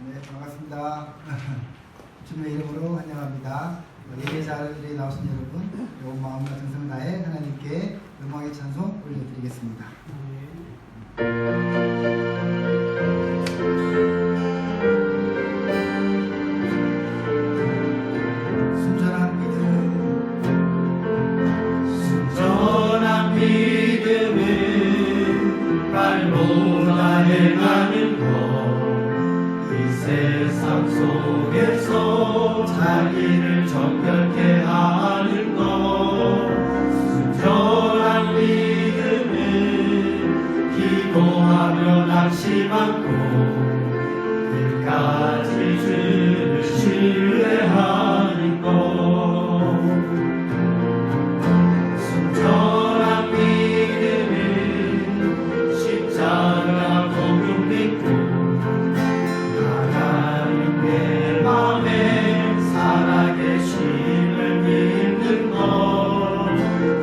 네, 반갑습니다. 주님의 이름으로 환영합니다. 예배 자리에 나오신 여러분, 온 마음과 정성을 다해 하나님께 영광의 찬송 올려드리겠습니다. 순전한 믿음은 말보다 행하는 것, 이 세상 속에서 자기를 정결케 하는 것. 순전한 믿음은 기도하며 낙심하고 끝까지 주를 신뢰하는 것. 순전한 믿음은 십자가 복음 믿고 하나님의 맘에 살아계심을 믿는 것.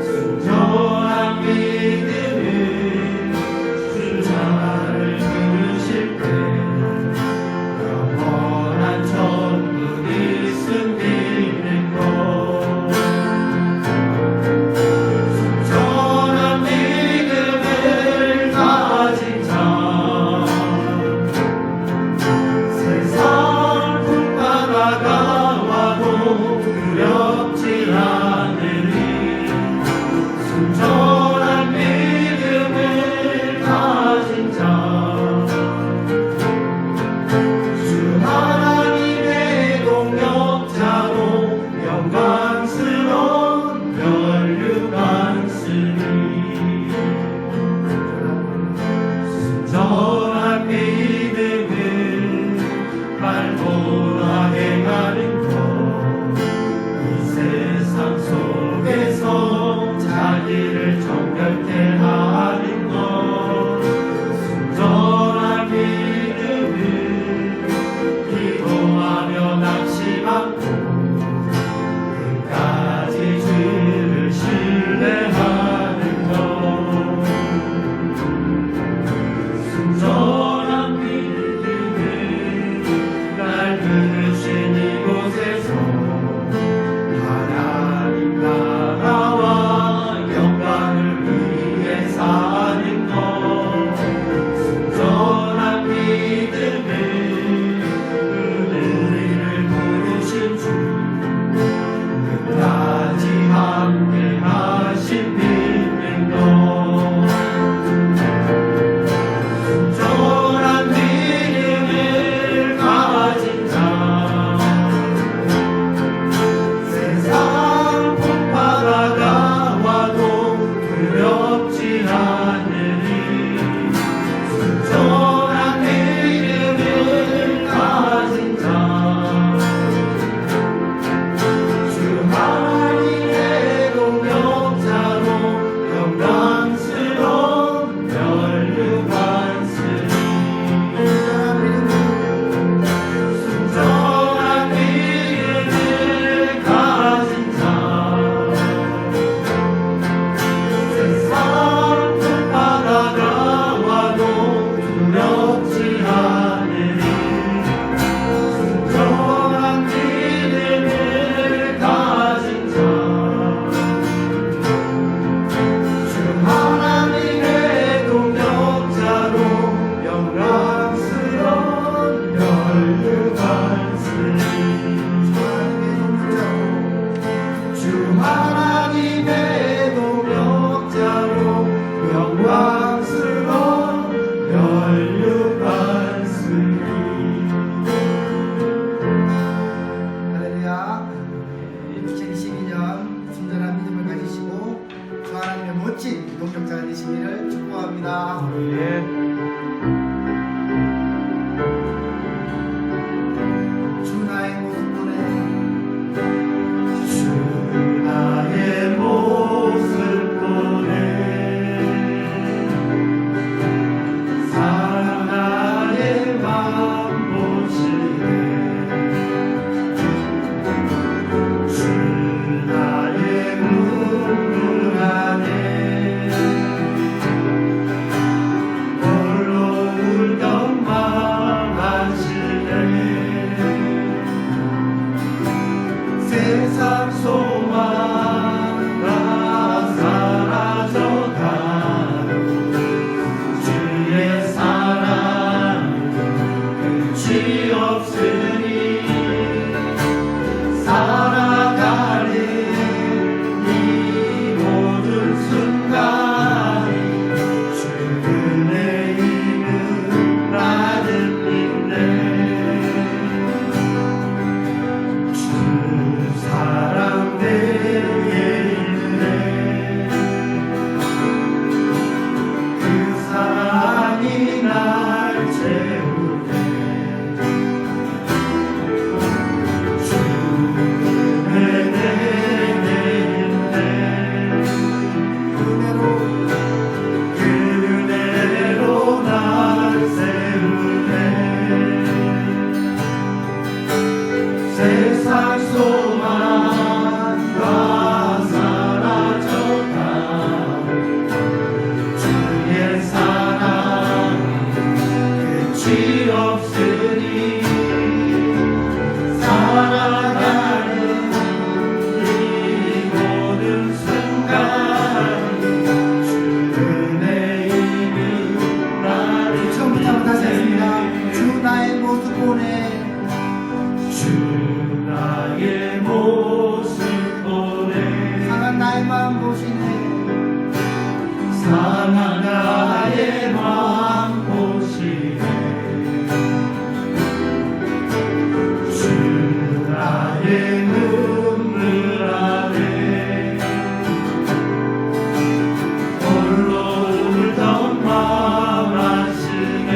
순전한 믿음은 주 나를 부르실 때 영원한 천국이 있음 믿는 것. 순전한 믿음을 가진 자, 세상 풍파가 와도 두렵지 않으리. 순전한 믿음을 가진 자, 주 하나님의 동역자로 영광스러운 멸류관쓰리. 순전한 믿음은 말보다 행하는 것, 이 세상 속에서 자기를 정결케 하는 것. 순전한 믿음은 기도하며 낙심하고 끝까지 주를 신뢰하는 것. 순전한 믿음은 날 부르신 이곳에서 하나님 나라와 영광을 위해 사는 것. 순전한 믿음은 우리를 부르신 주 끝까지 함께 하신 믿는 것. 순전한 믿음을 가진 자, 세상 풍파가 와도 두렵지 않으리. 순전한 믿음을 가진 자, 주 하나님의 동역자로 영광스러운 멸류관쓰리. 순전한 믿음을 가진 자, 세상 풍파가 와도 두렵지 않으리. 순전한 믿음을 가진 자, 주 하나님의 동역자로 영광스러운 멸류관쓰리. 주 하나님의 동역자로 영광스러운 멸류관쓰리. 할렐루야. 2022년 순전한 믿음을 가지시고 주 하나님의 멋진 동역자가 되시기를 축복합니다. 주 나의 모습 보내 주 나의 모습 보내 사랑 나의 맘 보시네. 주 나의 눈물 안에 홀로 울던 맘 안시네. 끝이 없으니 살아가는 이 모든 순간 주의 이름 나를 처음부터 한번 다시 하겠습니다. 주 나의 모습 보내 주 나의 모습 보내 상한 나의 마음 보시네 상한 나의 마음 보시네 주 나의 눈물 아래 홀로 울던 마음 아시네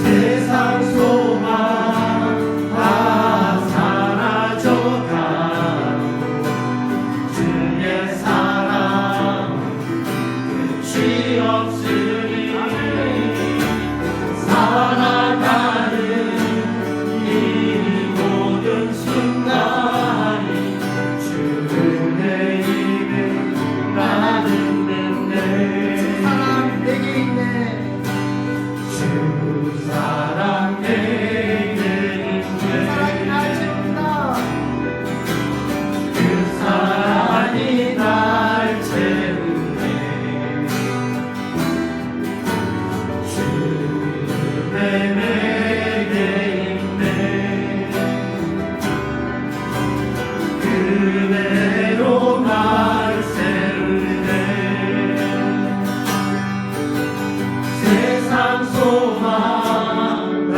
세상 소망 다 사라져가고 주의 사랑 끝이 없으니 살아가는 이 모든 순간이 주의 이름 나는 듣네 사랑 내게 있네 주 사랑 내게 사랑이 있네 날 채운다 그 사랑이 날 채우네 주의 내게 있네 그대로 날 세우네 세상 소망 다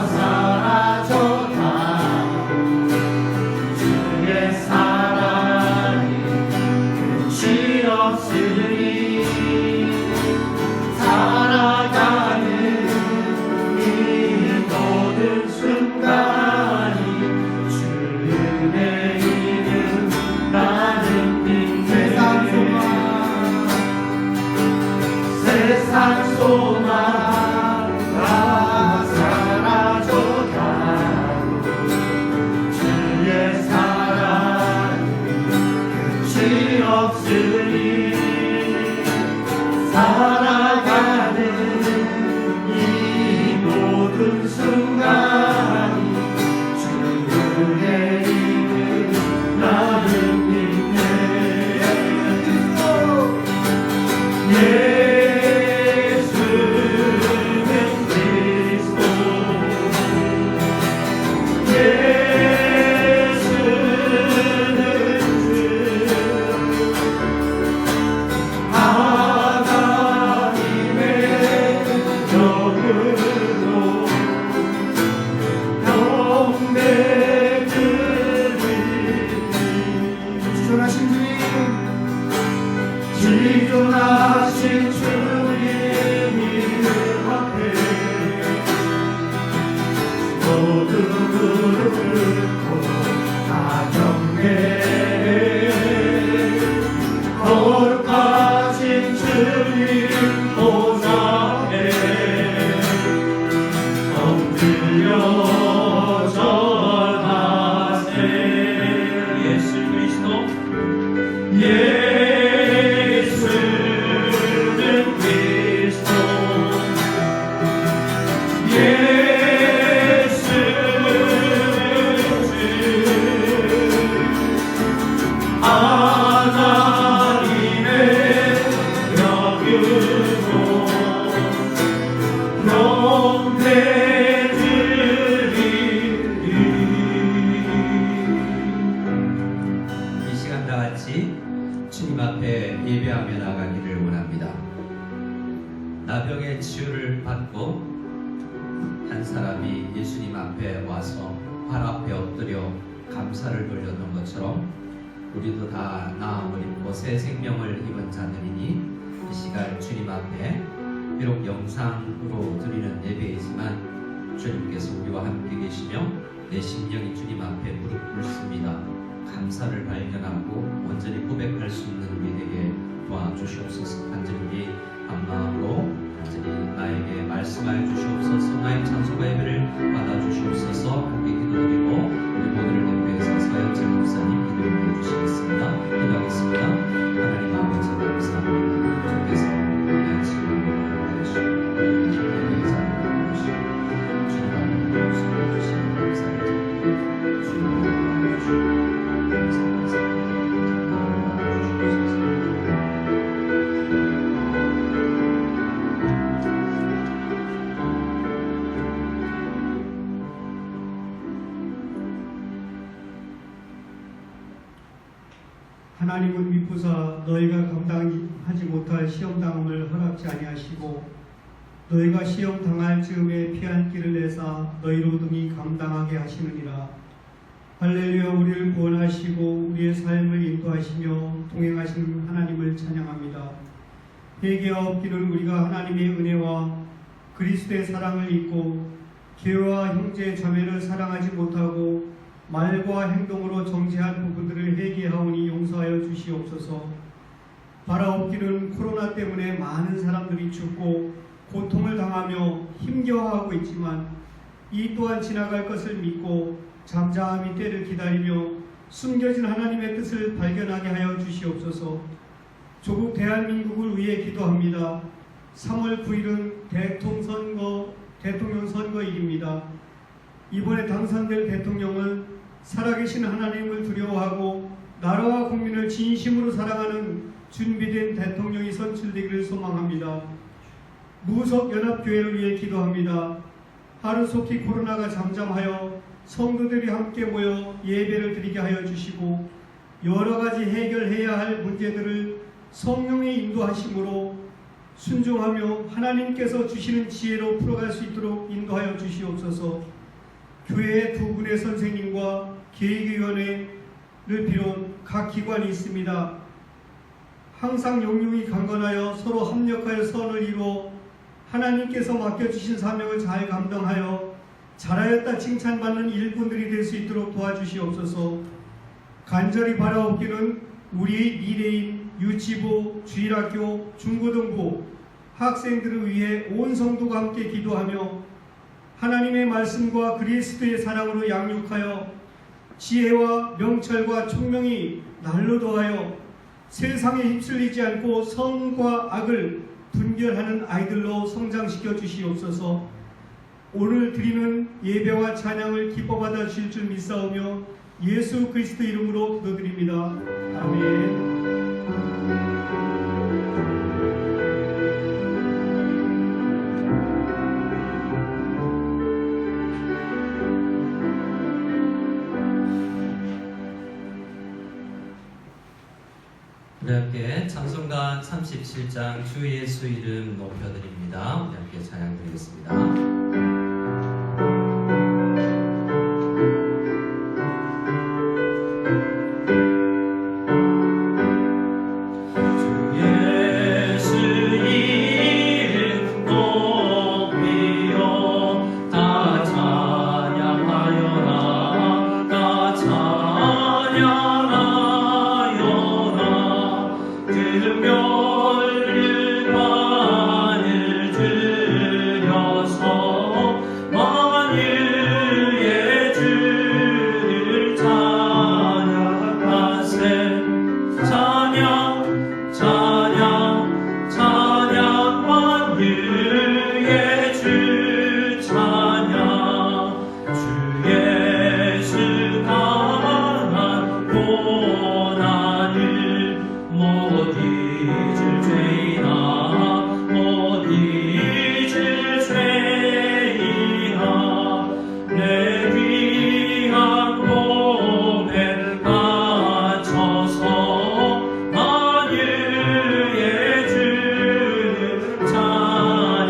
사라져가고 주의 사랑이 끝이 없으니 살아가는 이 모든 순간이 주의 이름 나는 세상 믿네 소망 세상 소망 다 사라져가고 주의 사랑이 끝이 없으니 살아가는 이 모든 순간이 주의 이름 나는 믿네 예수는 그리스도 예수는 주 하나님의 영으로 영배들이 지존하신 주님 지존하신 주님 이름 앞에 모두 무릎 꿇고 다 경배해 거룩하신 주님 보좌에 엎드려 절하세 예수 그리스도 예수는 그리스도 예수는 주 하나님의 영으로 영배드리리 이 시간 다 같이 주님 앞에 예배하며 나가기를 원합니다. 나병의 치유를 받고 한 사람이 예수님 앞에 와서 발 앞에 엎드려 감사를 돌렸던 것처럼 우리도 다 나음을 입고 새 생명을 입은 자들이니 이 시간 주님 앞에 비록 영상으로 드리는 예배이지만 주님께서 우리와 함께 계시며 내 심령이 주님 앞에 무릎 꿇습니다. 감사를 발견하고 온전히 고백할 수 있는 우리에게 도와주시옵소서. 간절히 우리 한 마음으로 간절히 나에게 말씀하여 주시옵소서. 나의 찬송과 예배를 받아주시옵소서. 함께 기도드리고 우리 모두를 대표해서 서영철 목사님 기도해 주시겠습니다. 기도하겠습니다. 하나님 아버지 감사합니다. 주께서 내 아침을 하나님은 미쁘사 너희가 감당하지 못할 시험당함을 허락지 아니하시고 너희가 시험 당할 즈음에 피한 길을 내사 너희로 등이 감당하게 하시느니라. 할렐루야. 우리를 구원하시고 우리의 삶을 인도하시며 동행하시는 하나님을 찬양합니다. 회개와 없기를 우리가 하나님의 은혜와 그리스도의 사랑을 잊고 개와 형제 자매를 사랑하지 못하고 말과 행동으로 정죄한 부분들을 회개하오니 용서하여 주시옵소서. 바라옵기는 코로나 때문에 많은 사람들이 죽고 고통을 당하며 힘겨워하고 있지만 이 또한 지나갈 것을 믿고 잠잠히 때를 기다리며 숨겨진 하나님의 뜻을 발견하게 하여 주시옵소서. 조국 대한민국을 위해 기도합니다. 3월 9일은 대통령 선거일입니다. 이번에 당선될 대통령은 살아계신 하나님을 두려워하고 나라와 국민을 진심으로 사랑하는 준비된 대통령이 선출되기를 소망합니다. 무속연합교회를 위해 기도합니다. 하루속히 코로나가 잠잠하여 성도들이 함께 모여 예배를 드리게 하여 주시고 여러 가지 해결해야 할 문제들을 성령의 인도하심으로 순종하며 하나님께서 주시는 지혜로 풀어갈 수 있도록 인도하여 주시옵소서. 교회의 두 분의 선생님과 계획위원회를 비롯 각 기관이 있습니다. 항상 영육이 강건하여 서로 합력하여 선을 이루어 하나님께서 맡겨주신 사명을 잘 감당하여 잘하였다 칭찬받는 일꾼들이 될 수 있도록 도와주시옵소서. 간절히 바라옵기는 우리의 미래인 유치부, 주일학교, 중고등부 학생들을 위해 온 성도가 함께 기도하며 하나님의 말씀과 그리스도의 사랑으로 양육하여 지혜와 명철과 총명이 날로 더하여 세상에 휩쓸리지 않고 선과 악을 분별하는 아이들로 성장시켜 주시옵소서. 오늘 드리는 예배와 찬양을 기뻐받아 주실 줄 믿사오며 예수 그리스도 이름으로 기도드립니다. 아멘. 우리 함께 찬송가 37장 주 예수 이름 높여드립니다. 우리 함께 찬양 드리겠습니다.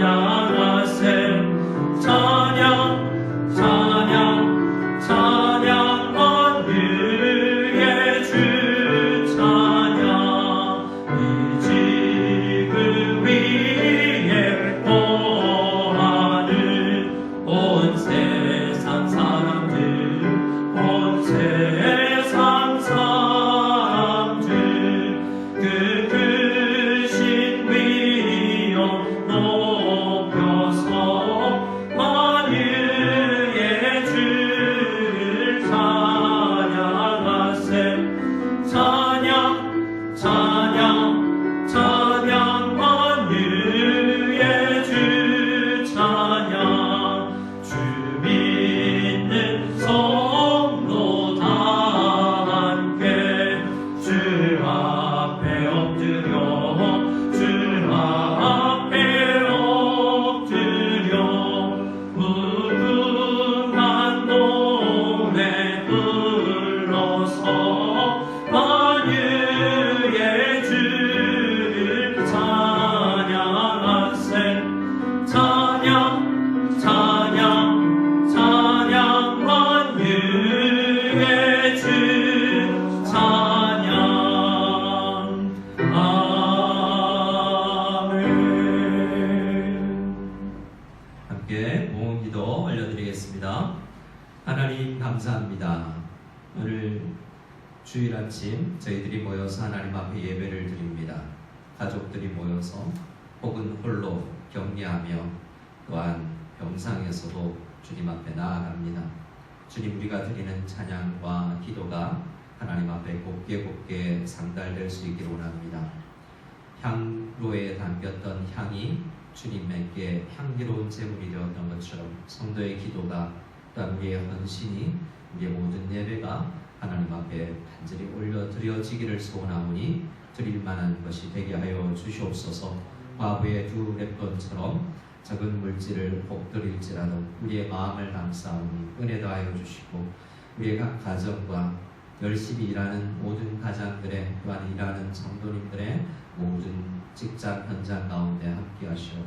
찬양하세 찬양 찬양 찬양 만유의 주 찬양 함께 봉헌기도 올려드리겠습니다. 하나님 감사합니다. 오늘 주일 아침 저희들이 모여서 하나님 앞에 예배를 드립니다. 가족들이 모여서 혹은 홀로 격리하며 또한 병상에서도 주님 앞에 나아갑니다. 주님, 우리가 드리는 찬양과 기도가 하나님 앞에 곱게 상달될 수 있기를 원합니다. 향로에 담겼던 향이 주님에게 향기로운 제물이 되었던 것처럼 성도의 기도가 또한 우리의 헌신이 우리의 모든 예배가 하나님 앞에 간절히 올려 드려지기를 소원하오니 드릴 만한 것이 되게 하여 주시옵소서. 과부의 두 랩돈처럼 적은 물질을 혹 드릴지라도 우리의 마음을 감사하오니 은혜 더하여 주시고 우리의 각 가정과 열심히 일하는 모든 가장들의 또한 일하는 성도님들의 모든 직장 현장 가운데 함께 하시어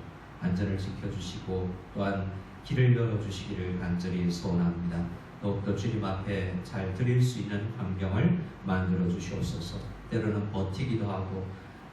안전을 지켜주시고 또한 길을 열어주시기를 간절히 소원합니다. 더욱더 주님 앞에 잘 드릴 수 있는 환경을 만들어 주시옵소서. 때로는 버티기도 하고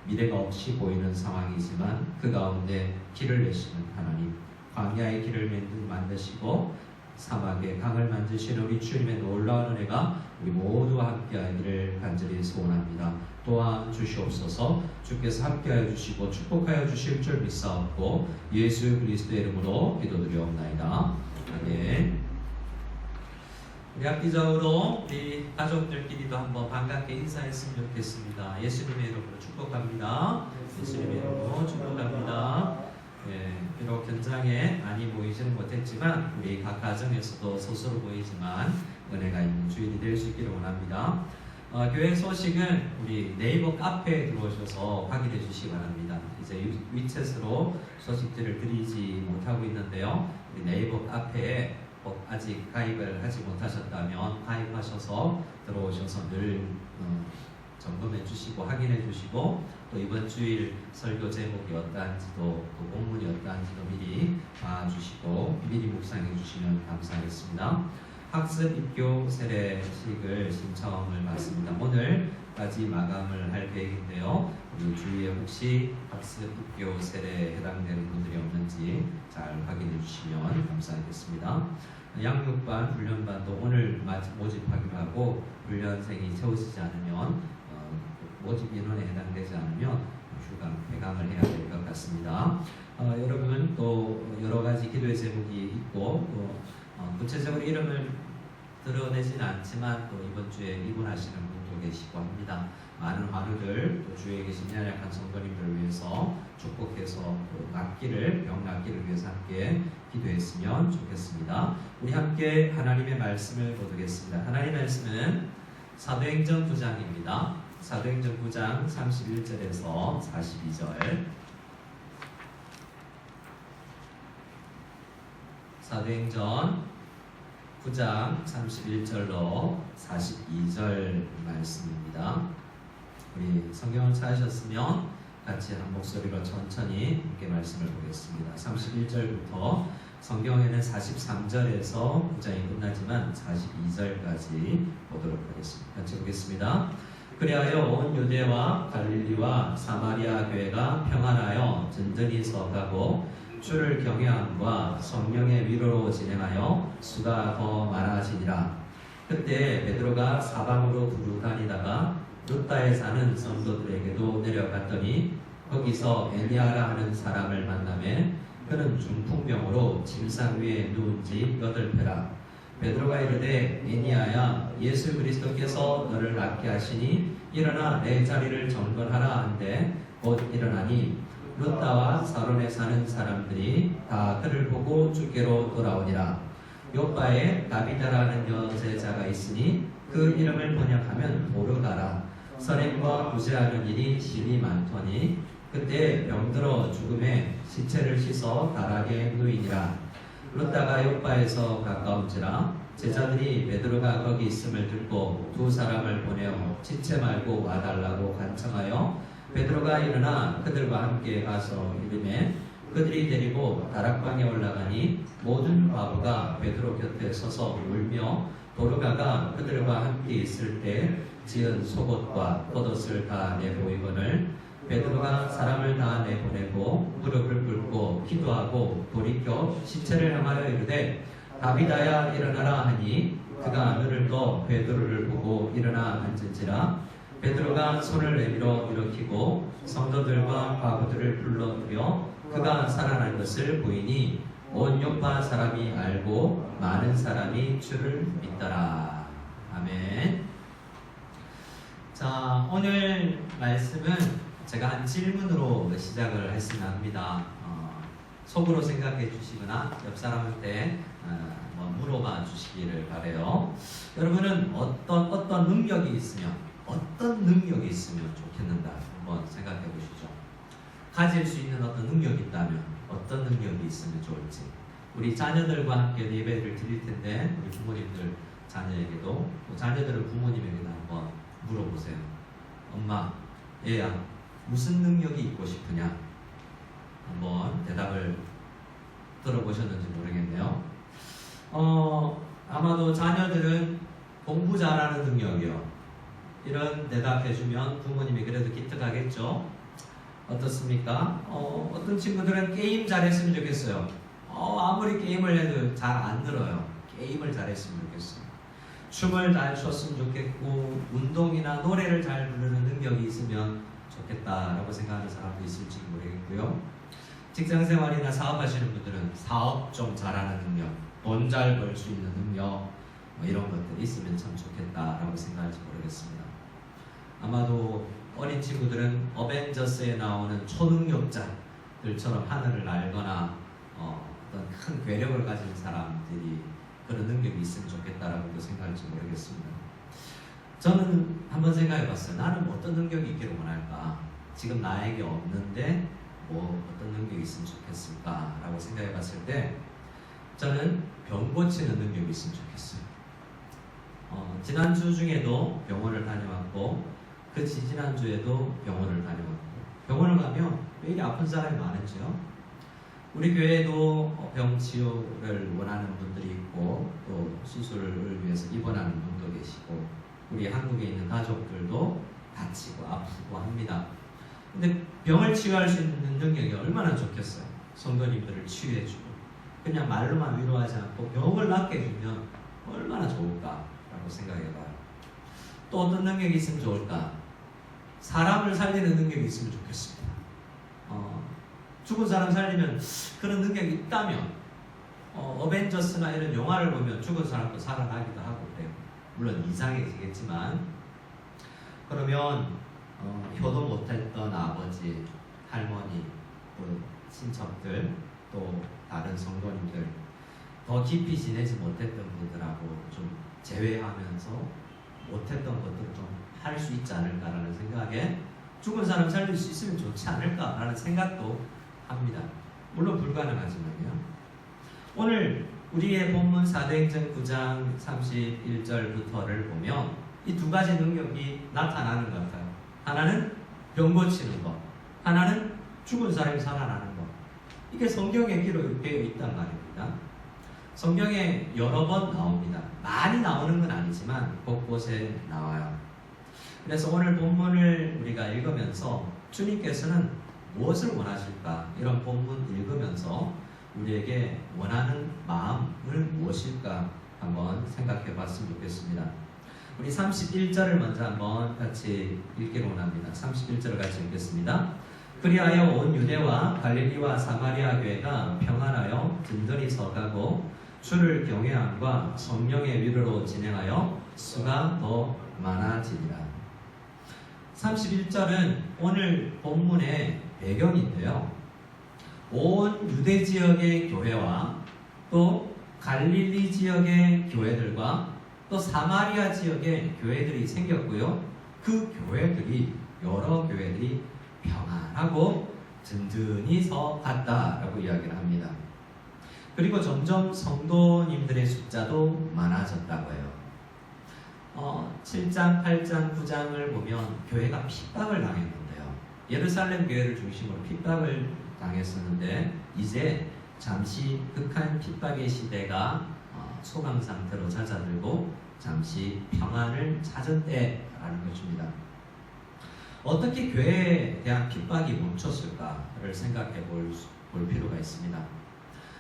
미래가 없이 보이는 상황이지만 그 가운데 길을 내시는 하나님, 광야의 길을 만드시고 사막의 강을 만드시는 우리 주님의 놀라운 은혜가 우리 모두와 함께하기를 간절히 소원합니다. 도와 주시옵소서. 주께서 함께하여 주시고 축복하여 주실 줄 믿사옵고 예수 그리스도의 이름으로 기도드리옵나이다. 아멘. 우리 합기적으로 우리 가족들끼리도 한번 반갑게 인사했으면 좋겠습니다. 예수님의 이름으로 축복합니다. 예수님의 이름으로 축복합니다. 예, 비록 현장에 많이 모이지는 못했지만 우리 각 가정에서도 소수로 보이지만 은혜가 있는 주일이 될 수 있기를 원합니다. 교회 소식은 우리 네이버 카페에 들어오셔서 확인해 주시기 바랍니다. 이제 위챗으로 소식들을 드리지 못하고 있는데요. 우리 네이버 카페에 아직 가입을 하지 못하셨다면 가입하셔서 들어오셔서 늘 점검해 주시고 확인해 주시고 또 이번 주일 설교 제목이 어떠한지도 또 본문이 어떠한지도 미리 봐주시고 미리 묵상해 주시면 감사하겠습니다. 학습 입교 세례식을 신청을 받습니다. 오늘까지 마감을 할 계획인데요. 우리 주위에 혹시 학습 입교 세례에 해당되는 분들이 없는지 잘 확인해 주시면 감사하겠습니다. 양육반, 훈련반도 오늘 모집하기로 하고 훈련생이 채워지지 않으면 모집 인원에 해당되지 않으면 폐강을 해야 될 것 같습니다. 여러분 또 여러 가지 기도의 제목이 있고 또 구체적으로 이름을 드러내지는 않지만 또 이번 주에 입원하시는 분도 계시고 합니다. 많은 환우들 또 주위에 계신 연약한 성도님들을 위해서 축복해서 또 병 낫기를 위해서 함께 기도했으면 좋겠습니다. 우리 함께 하나님의 말씀을 보겠습니다. 하나님의 말씀은 사도행전 9장입니다. 사도행전 9장 31절에서 42절. 사도행전 9장 31절로 42절 말씀입니다. 우리 성경을 찾으셨으면 같이 한 목소리로 천천히 함께 말씀을 보겠습니다. 31절부터 성경에는 43절에서 9장이 끝나지만 42절까지 보도록 하겠습니다. 같이 보겠습니다. 그리하여 온 유대와 갈릴리와 사마리아 교회가 평안하여 든든히 서가고 주를 경외함과 성령의 위로로 진행하여 수가 더 많아지니라. 그때 베드로가 사방으로 두루 다니다가 루다에 사는 성도들에게도 내려갔더니 거기서 에니아라 하는 사람을 만나매 그는 중풍병으로 침상 위에 누운 지 8회라. 베드로가 이르되 에니아야, 예수 그리스도께서 너를 낫게 하시니 일어나 내 자리를 정돈하라 한데 곧 일어나니 루다와 사론에 사는 사람들이 다 그를 보고 주께로 돌아오니라. 요바에 다비다라는 여제자가 있으니 그 이름을 번역하면 도르가라. 선행과 구제하는 일이 심히 많더니 그때 병들어 죽음에 시체를 씻어 다락에 누이니라. 루다가 요바에서 가까운지라 제자들이 베드로가 거기 있음을 듣고 두 사람을 보내어 시체 말고 와달라고 간청하여 베드로가 일어나 그들과 함께 가서 이름에 그들이 데리고 다락방에 올라가니 모든 과부가 베드로 곁에 서서 울며 도르가가 그들과 함께 있을 때 지은 속옷과 겉옷을 다 내보이거늘 베드로가 사람을 다 내보내고 무릎을 꿇고 기도하고 돌이켜 시체를 향하여 이르되 다비다야 일어나라 하니 그가 눈을 떠 베드로를 보고 일어나 앉은지라 베드로가 손을 내밀어 일으키고 성도들과 과부들을 불러들여 그가 살아난 것을 보이니 온 요파 사람이 알고 많은 사람이 주를 믿더라. 아멘. 자, 오늘 말씀은 제가 한 질문으로 시작을 했으면 합니다. 속으로 생각해 주시거나 옆 사람한테 물어봐 주시기를 바래요. 여러분은 어떤 능력이 있으면 좋겠는가 한번 생각해 보시죠. 가질 수 있는 어떤 능력이 있다면 어떤 능력이 있으면 좋을지. 우리 자녀들과 함께 예배를 드릴 텐데 우리 부모님들 자녀에게도 자녀들은 부모님에게도 한번 물어보세요. 엄마, 얘야, 무슨 능력이 있고 싶으냐? 한번 대답을 들어보셨는지 모르겠네요. 아마도 자녀들은 공부 잘하는 능력이요. 이런 대답해주면 부모님이 그래도 기특하겠죠? 어떻습니까? 어떤 친구들은 게임 잘했으면 좋겠어요. 아무리 게임을 해도 잘 안 들어요. 게임을 잘했으면 좋겠어요. 춤을 잘 췄으면 좋겠고 운동이나 노래를 잘 부르는 능력이 있으면 좋겠다라고 생각하는 사람도 있을지 모르겠고요. 직장생활이나 사업하시는 분들은 사업 좀 잘하는 능력, 돈 잘 벌 수 있는 능력 이런 것들이 있으면 참 좋겠다라고 생각할지 모르겠습니다. 아마도 어린 친구들은 어벤져스에 나오는 초능력자들처럼 하늘을 날거나 어떤 큰 괴력을 가진 사람들이 그런 능력이 있으면 좋겠다라고 생각할지 모르겠습니다. 저는 한번 생각해봤어요. 나는 어떤 능력이 있기를 원할까? 지금 나에게 없는데 어떤 능력이 있으면 좋겠을까? 라고 생각해봤을 때 저는 병 고치는 능력이 있으면 좋겠어요. 지난주 중에도 병원을 다녀왔고 그 지지난주에도 병원을 다녀왔고 병원을 가면 왜 이리 아픈 사람이 많은지요? 우리 교회에도 병 치유를 원하는 분들이 있고 또 수술을 위해서 입원하는 분도 계시고 우리 한국에 있는 가족들도 다치고 아프고 합니다. 근데 병을 치유할 수 있는 능력이 얼마나 좋겠어요. 성도님들을 치유해주고 그냥 말로만 위로하지 않고 병을 낫게 해주면 얼마나 좋을까라고 생각해봐요. 또 어떤 능력이 있으면 좋을까? 사람을 살리는 능력이 있으면 좋겠습니다. 죽은 사람 살리면 그런 능력이 있다면 어벤져스나 이런 영화를 보면 죽은 사람도 살아나기도 하고 그래요. 물론 이상해지겠지만 그러면 효도 못했던 아버지, 할머니, 또 친척들, 또 다른 성도님들 더 깊이 지내지 못했던 분들하고 좀 제외하면서 못했던 것들을 좀 할 수 있지 않을까라는 생각에 죽은 사람 살릴 수 있으면 좋지 않을까라는 생각도 합니다. 물론 불가능하지만요. 오늘 우리의 본문 사도행전 9장 31절부터를 보면 이 두 가지 능력이 나타나는 것 같아요. 하나는 병 고치는 것, 하나는 죽은 사람이 살아나는 것. 이게 성경에 기록되어 있단 말입니다. 성경에 여러 번 나옵니다. 많이 나오는 건 아니지만 곳곳에 나와요. 그래서 오늘 본문을 우리가 읽으면서 주님께서는 무엇을 원하실까? 이런 본문 읽으면서 우리에게 원하는 마음을 무엇일까? 한번 생각해 봤으면 좋겠습니다. 우리 31절을 먼저 한번 같이 읽기로 원합니다. 31절을 같이 읽겠습니다. 그리하여 온 유대와 갈릴리와 사마리아 교회가 평안하여 든든히 서가고 주를 경외함과 성령의 위로로 진행하여 수가 더 많아지리라. 31절은 오늘 본문의 배경인데요. 온 유대 지역의 교회와 또 갈릴리 지역의 교회들과 또 사마리아 지역의 교회들이 생겼고요. 그 교회들이 여러 교회들이 평안하고 든든히 서 갔다라고 이야기를 합니다. 그리고 점점 성도님들의 숫자도 많아졌다고 해요. 7장, 8장, 9장을 보면 교회가 핍박을 당했는데요. 예루살렘 교회를 중심으로 핍박을 당했었는데 이제 잠시 극한 핍박의 시대가 소강 상태로 잦아들고 잠시 평안을 찾은 때라는 것입니다. 어떻게 교회에 대한 핍박이 멈췄을까를 생각해 볼 필요가 있습니다.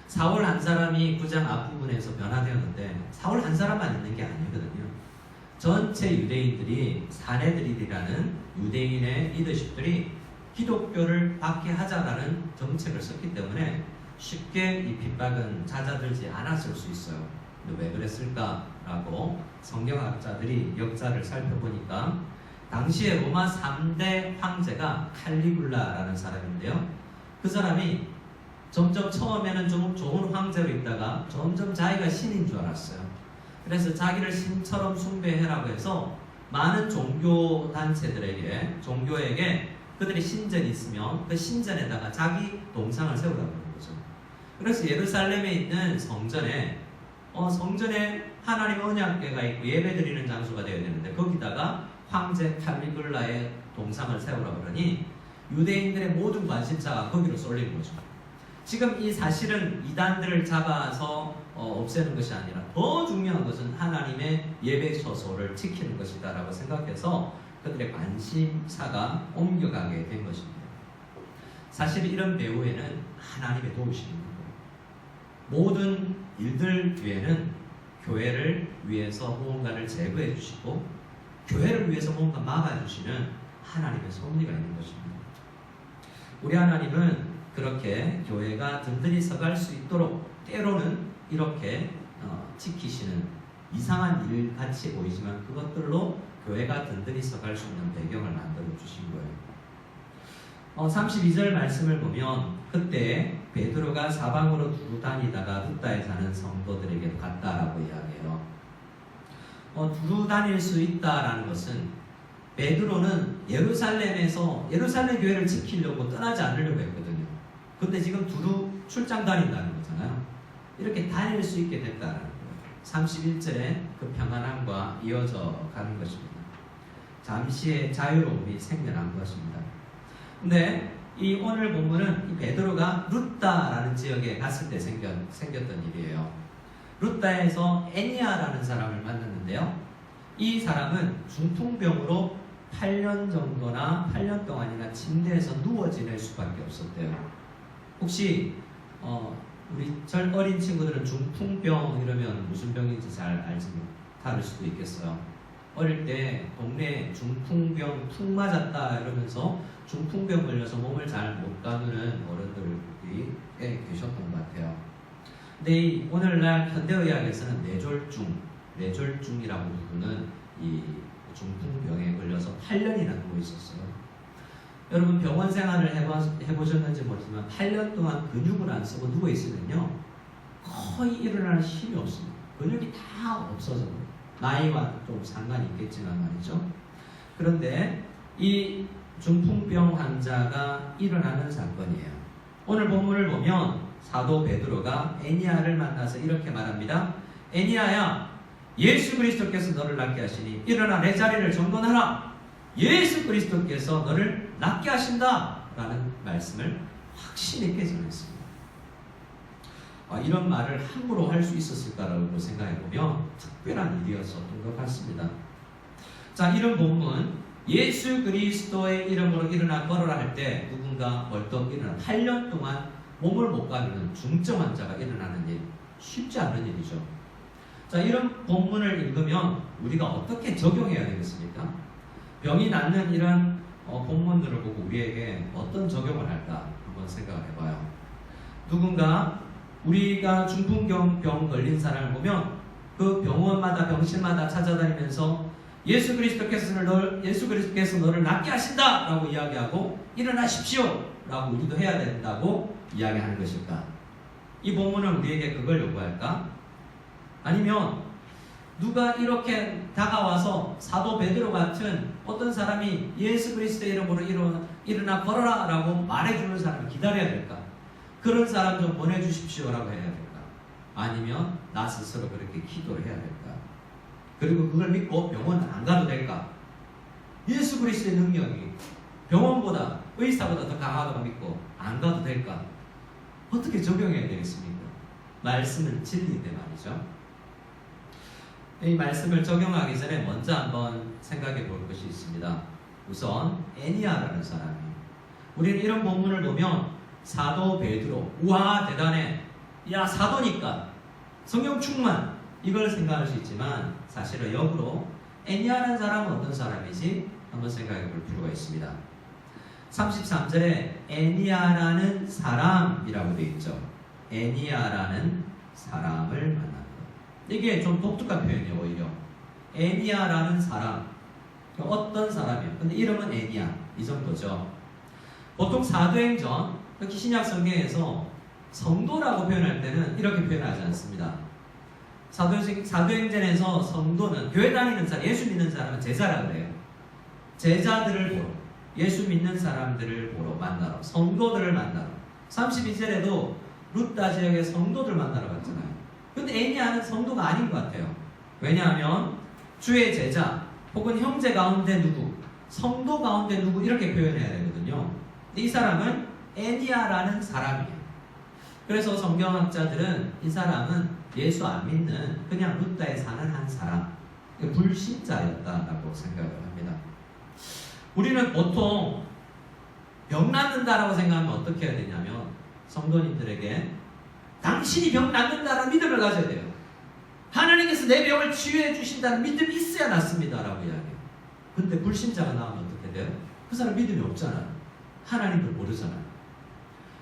사울 한 사람이 9장 앞부분에서 변화되었는데 사울 한 사람만 있는 게 아니거든요. 전체 유대인들이 사내들이라는 유대인의 리더십들이 기독교를 박해하자라는 정책을 썼기 때문에 쉽게 이 핍박은 잦아들지 않았을 수 있어요. 근데 왜 그랬을까라고 성경학자들이 역사를 살펴보니까 당시에 로마 3대 황제가 칼리굴라라는 사람인데요. 그 사람이 점점 처음에는 좀 좋은 황제로 있다가 점점 자기가 신인 줄 알았어요. 그래서 자기를 신처럼 숭배해라고 해서 많은 종교 단체들에게, 종교에게 그들이 신전이 있으면 그 신전에다가 자기 동상을 세우라고 하는 거죠. 그래서 예루살렘에 있는 성전에 하나님의 언약궤가 있고 예배드리는 장소가 되어야 되는데 거기다가 황제 칼리굴라의 동상을 세우라고 그러니 유대인들의 모든 관심사가 거기로 쏠린 거죠. 지금 이 사실은 이단들을 잡아서 없애는 것이 아니라 더 중요한 것은 하나님의 예배 처소를 지키는 것이다라고 생각해서 그들의 관심사가 옮겨가게 된 것입니다. 사실 이런 배후에는 하나님의 도우심이 있는 거예요. 모든 일들 뒤에는 교회를 위해서 무언가를 제거해 주시고 교회를 위해서 뭔가 막아주시는 하나님의 섭리가 있는 것입니다. 우리 하나님은 그렇게 교회가 든든히 서갈 수 있도록 때로는 이렇게 지키시는 이상한 일 같이 보이지만 그것들로 교회가 든든히 서갈 수 있는 배경을 만들어 주신 거예요. 32절 말씀을 보면 그때 베드로가 사방으로 두루 다니다가 룻다에 사는 성도들에게 갔다라고 이야기해요. 두루 다닐 수 있다라는 것은 베드로는 예루살렘 교회를 지키려고 떠나지 않으려고 했거든요. 근데 지금 두루 출장 다닌다는 거잖아요. 이렇게 다닐 수 있게 됐다는 거예요. 31절에 그 평안함과 이어져 가는 것입니다. 잠시의 자유로움이 생겨난 것입니다. 근데 이 오늘 본문은 이 베드로가 룻다라는 지역에 갔을 때 생겼던 일이에요. 룻다에서 애니아라는 사람을 만났는데요. 이 사람은 중풍병으로 8년 동안이나 침대에서 누워 지낼 수밖에 없었대요. 혹시 우리 어린 친구들은 중풍병 이러면 무슨 병인지 잘 알지 못할 수도 있겠어요. 어릴 때 동네에 중풍병 푹 맞았다 이러면서 중풍병 걸려서 몸을 잘 못 가누는 어른들이 꽤 계셨던 것 같아요. 근데 오늘날 현대의학에서는 뇌졸중이라고 부르는 이 중풍병에 걸려서 8년이나 누워 있었어요. 여러분 병원 생활을 해보셨는지 모르지만 8년 동안 근육을 안 쓰고 누워 있으면요 거의 일어나는 힘이 없습니다. 근육이 다 없어져요. 나이와 좀 상관이 있겠지만 말이죠. 그런데 이 중풍병 환자가 일어나는 사건이에요. 오늘 본문을 보면 사도 베드로가 애니아를 만나서 이렇게 말합니다. 애니아야, 예수 그리스도께서 너를 낫게 하시니 일어나 내 자리를 정돈하라. 예수 그리스도께서 너를 낫게 하신다 라는 말씀을 확신 있게 전했습니다. 이런 말을 함부로 할 수 있었을까라고 생각해보면 특별한 일이었었던 것 같습니다. 자, 이런 본문 예수 그리스도의 이름으로 일어나 걸어라 할 때 누군가 벌떡 일어나 8년 동안 몸을 못 가누는 중증 환자가 일어나는 일 쉽지 않은 일이죠. 자, 이런 본문을 읽으면 우리가 어떻게 적용해야 되겠습니까? 병이 낫는 이런 본문들을 보고 우리에게 어떤 적용을 할까 한번 생각을 해봐요. 누군가 우리가 중풍병 걸린 사람을 보면 그 병원마다 병실마다 찾아다니면서 예수 그리스도께서 너를 낫게 하신다 라고 이야기하고 일어나십시오 라고 우리도 해야 된다고 이야기하는 것일까? 이 본문은 우리에게 그걸 요구할까? 아니면 누가 이렇게 다가와서 사도 베드로 같은 어떤 사람이 예수 그리스도의 이름으로 일어나 걸어라 라고 말해주는 사람을 기다려야 될까? 그런 사람 좀 보내주십시오 라고 해야 될까? 아니면 나 스스로 그렇게 기도를 해야 될까? 그리고 그걸 믿고 병원 안 가도 될까? 예수 그리스도의 능력이 병원보다 의사보다 더 강하다고 믿고 안 가도 될까? 어떻게 적용해야 되겠습니까? 말씀은 진리인데 말이죠. 이 말씀을 적용하기 전에 먼저 한번 생각해 볼 것이 있습니다. 우선 애니아라는 사람이, 우리는 이런 본문을 보면 사도 베드로, 우와 대단해, 야 사도니까 성령 충만, 이걸 생각할 수 있지만 사실은 역으로 애니아라는 사람은 어떤 사람이지 한번 생각해 볼 필요가 있습니다. 33절에 애니아라는 사람이라고 되어 있죠. 애니아라는 사람을 만난다. 이게 좀 독특한 표현이에요. 오히려 애니아라는 사람, 어떤 사람이에요. 근데 이름은 애니아, 이 정도죠. 보통 사도행전, 특히 신약 성경에서 성도라고 표현할 때는 이렇게 표현하지 않습니다. 사도행전에서 성도는 교회 다니는 사람, 예수 믿는 사람은 제자라고 그래요. 제자들을 보러, 예수 믿는 사람들을 보러 만나러, 성도들을 만나러. 32절에도 루다 지역의 성도들 만나러 갔잖아요. 근데 애니아는 성도가 아닌 것 같아요. 왜냐하면 주의 제자 혹은 형제 가운데 누구, 성도 가운데 누구, 이렇게 표현해야 되거든요. 이 사람은 애니아라는 사람이에요. 그래서 성경학자들은 이 사람은 예수 안 믿는 그냥 루다에 사는 한 사람, 불신자였다라고 생각을 합니다. 우리는 보통 병 낫는다라고 생각하면 어떻게 해야 되냐면, 성도님들에게 당신이 병 낫는다라는 믿음을 가져야 돼요. 하나님께서 내 병을 치유해 주신다는 믿음이 있어야 낫습니다라고 이야기해요. 근데 불신자가 나오면 어떻게 돼요? 그 사람 믿음이 없잖아요. 하나님을 모르잖아요.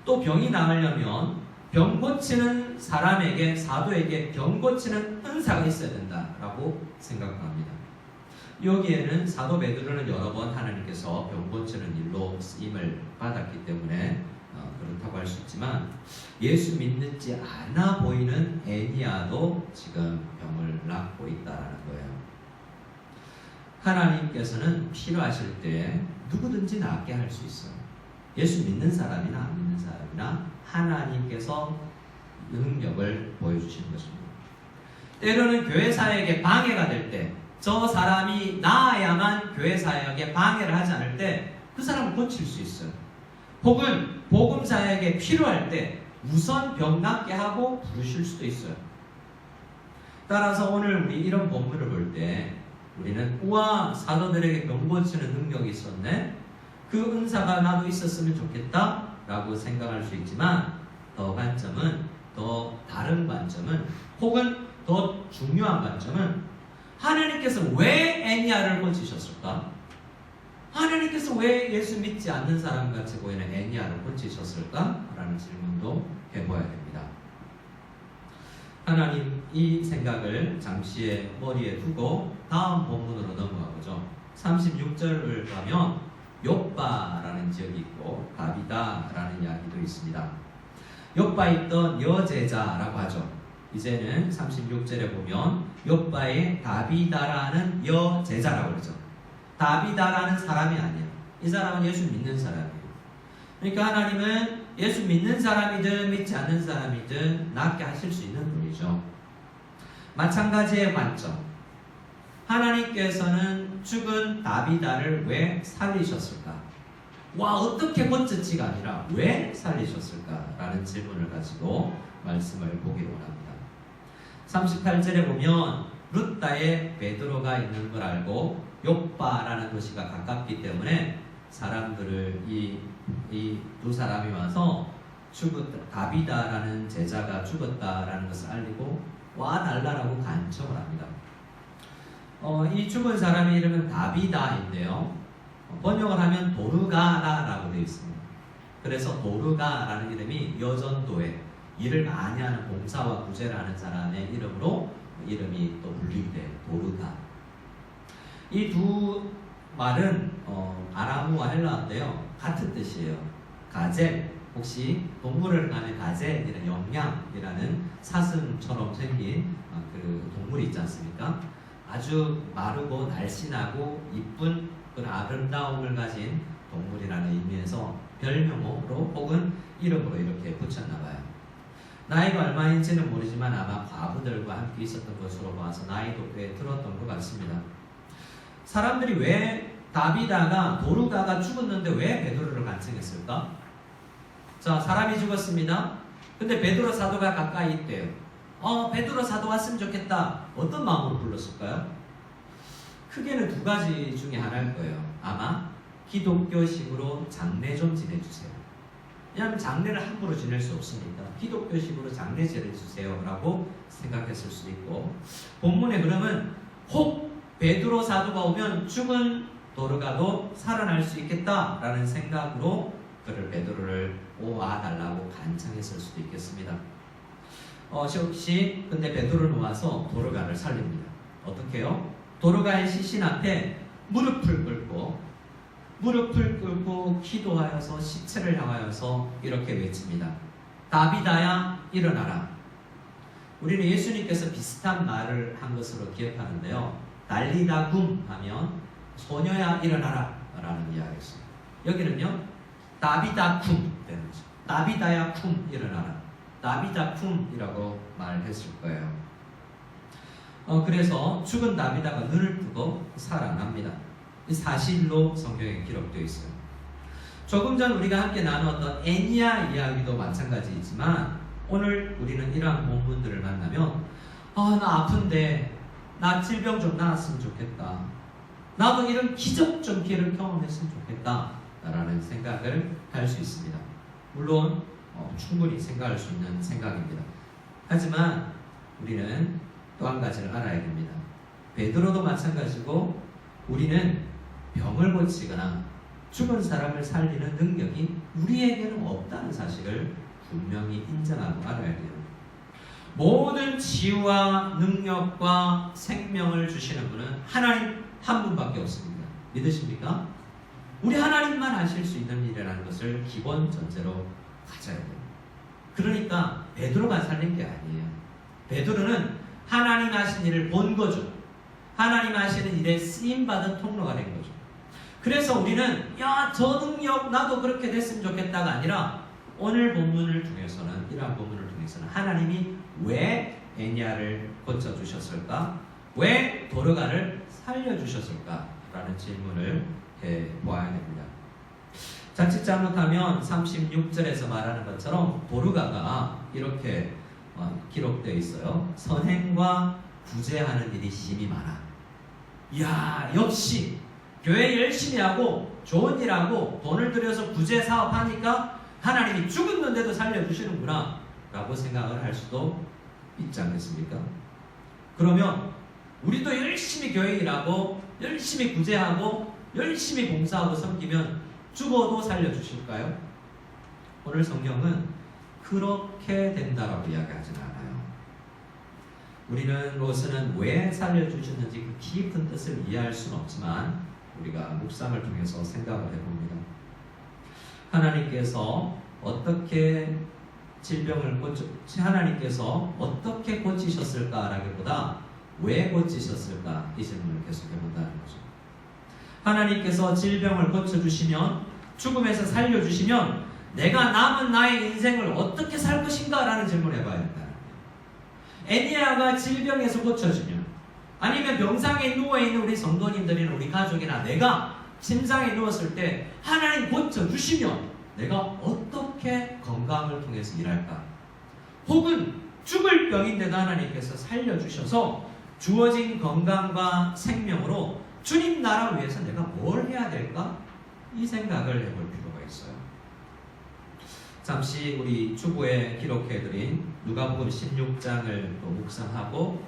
또 병이 나으려면 병 고치는 사람에게, 사도에게 병 고치는 은사가 있어야 된다라고 생각합니다. 여기에는 사도 베드로는 여러 번 하나님께서 병 고치는 일로 쓰임을 받았기 때문에 그렇다고 할 수 있지만, 예수 믿지 않아 보이는 애니아도 지금 병을 낫고 있다는 거예요. 하나님께서는 필요하실 때 누구든지 낫게 할 수 있어요. 예수 믿는 사람이나 안 믿는 사람이나 하나님께서 능력을 보여주시는 것입니다. 때로는 교회 사역에 방해가 될 때, 저 사람이 나아야만 교회 사역에 방해를 하지 않을 때 그 사람을 고칠 수 있어요. 혹은 복음 사역에 필요할 때 우선 병 낫게 하고 부르실 수도 있어요. 따라서 오늘 우리 이런 본문을 볼 때 우리는 우와, 사도들에게 병 고치는 능력이 있었네, 그 은사가 나도 있었으면 좋겠다 라고 생각할 수 있지만, 더 다른 관점은, 혹은 더 중요한 관점은, 하나님께서 왜 애니아를 고치셨을까? 하나님께서 왜 예수 믿지 않는 사람같이 보이는 애니아를 고치셨을까? 라는 질문도 해봐야 됩니다. 하나님, 이 생각을 잠시 머리에 두고 다음 본문으로 넘어가 보죠. 36절을 가면 욥바라는 지역이 있고 다비다라는 이야기도 있습니다. 욥바에 있던 여제자라고 하죠. 이제는 36절에 보면 욥바의 다비다라는 여제자라고 그러죠. 다비다라는 사람이 아니에요. 이 사람은 예수 믿는 사람이에요. 그러니까 하나님은 예수 믿는 사람이든 믿지 않는 사람이든 낫게 하실 수 있는 분이죠. 마찬가지의 관점. 하나님께서는 죽은 다비다를 왜 살리셨을까? 와, 어떻게 고쳤지가 아니라 왜 살리셨을까? 라는 질문을 가지고 말씀을 보기로 합니다. 38절에 보면 루다에 베드로가 있는 걸 알고 욥바라는 도시가 가깝기 때문에 사람들을 이 두 사람이 와서 다비다라는 제자가 죽었다라는 것을 알리고 와 달라라고 간청을 합니다. 이 죽은 사람의 이름은 다비다인데요. 번역을 하면 도르가라라고 되어 있습니다. 그래서 도르가라는 이름이 여전도에 일을 많이 하는 봉사와 구제를 하는 사람의 이름으로 이름이 또 불리게 돼요. 도르가. 이 두 말은 아람어와 헬라어인데요. 같은 뜻이에요. 가젤, 혹시 동물을 가면 가젤이라는 영양이라는 사슴처럼 생긴 그 동물이 있지 않습니까? 아주 마르고 날씬하고 이쁜 그런 아름다움을 가진 동물이라는 의미에서 별명으로 혹은 이름으로 이렇게 붙였나 봐요. 나이가 얼마인지는 모르지만 아마 과부들과 함께 있었던 것으로 봐서 나이도 꽤 들었던 것 같습니다. 사람들이 왜 다비다가 도르가가 죽었는데 왜 베드로를 간청했을까? 자, 사람이 죽었습니다. 근데 베드로 사도가 가까이 있대요. 베드로 사도 왔으면 좋겠다. 어떤 마음으로 불렀을까요? 크게는 두 가지 중에 하나일 거예요. 아마 기독교식으로 장례 좀 지내주세요. 왜냐하면 장례를 함부로 지낼 수 없으니까 기독교식으로 장례 지내주세요 라고 생각했을 수도 있고, 본문의 흐름은 혹 베드로 사도가 오면 죽은 도르가도 살아날 수 있겠다라는 생각으로 그를 베드로를 와달라고 간청했을 수도 있겠습니다. 혹시 근데 베드로는 와서 도르가를 살립니다. 어떻게 해요? 도르가의 시신 앞에 무릎을 꿇고 기도하여서 시체를 향하여서 이렇게 외칩니다. 다비다야 일어나라. 우리는 예수님께서 비슷한 말을 한 것으로 기억하는데요. 달리다 굼 하면 소녀야 일어나라 라는 이야기였습니다. 여기는요 다비다 쿰 되는 거죠. 다비다야 쿰 일어나라. 다비다 쿰이라고 말했을 거예요. 그래서 죽은 다비다가 눈을 뜨고 살아납니다. 이 사실로 성경에 기록되어 있어요. 조금 전 우리가 함께 나누었던 애니야 이야기도 마찬가지이지만 오늘 우리는 이러한 본문들을 만나면 나 아픈데 나 질병 좀 나았으면 좋겠다. 나도 이런 기적적기를 경험했으면 좋겠다 라는 생각을 할 수 있습니다. 물론 충분히 생각할 수 있는 생각입니다. 하지만 우리는 또 한 가지를 알아야 됩니다. 베드로도 마찬가지고 우리는 병을 고치거나 죽은 사람을 살리는 능력이 우리에게는 없다는 사실을 분명히 인정하고 알아야 돼요. 모든 치유와 능력과 생명을 주시는 분은 하나님 한 분밖에 없습니다. 믿으십니까? 우리 하나님만 하실 수 있는 일이라는 것을 기본 전제로 가져야 돼요. 그러니까 베드로가 살린 게 아니에요. 베드로는 하나님 하신 일을 본 거죠. 하나님 하시는 일에 쓰임받은 통로가 된 거죠. 그래서 우리는 저 능력 나도 그렇게 됐으면 좋겠다가 아니라 오늘 본문을 통해서는, 이러한 본문을 통해서는 하나님이 왜 애니야를 고쳐주셨을까? 왜 도르가를 살려주셨을까? 라는 질문을 해보아야 됩니다. 자칫 잘못하면 36절에서 말하는 것처럼 도르가가 이렇게 기록되어 있어요. 선행과 구제하는 일이 심히 많아. 이야, 역시 교회 열심히 하고 좋은 일 하고 돈을 들여서 구제 사업하니까 하나님이 죽었는데도 살려주시는구나 라고 생각을 할 수도 있지 않겠습니까? 그러면 우리도 열심히 교회 일하고 열심히 구제하고 열심히 봉사하고 섬기면 죽어도 살려주실까요? 오늘 성경은 그렇게 된다라고 이야기하지는 않아요. 우리는 롯은 왜 살려주셨는지 그 깊은 뜻을 이해할 수는 없지만 우리가 묵상을 통해서 생각을 해봅니다. 하나님께서 어떻게 하나님께서 어떻게 고치셨을까라기보다 왜 고치셨을까 이 질문을 계속 해본다는 거죠. 하나님께서 질병을 고쳐주시면, 죽음에서 살려주시면 내가 남은 나의 인생을 어떻게 살 것인가 라는 질문을 해봐야 된다는 거예요. 애니야가 질병에서 고쳐주면, 아니면 병상에 누워있는 우리 성도님들이나 우리 가족이나 내가 침상에 누웠을 때 하나님 고쳐주시면 내가 어떻게 건강을 통해서 일할까? 혹은 죽을 병인데도 하나님께서 살려주셔서 주어진 건강과 생명으로 주님 나라를 위해서 내가 뭘 해야 될까? 이 생각을 해볼 필요가 있어요. 잠시 우리 주보에 기록해드린 누가복음 16장을 또 묵상하고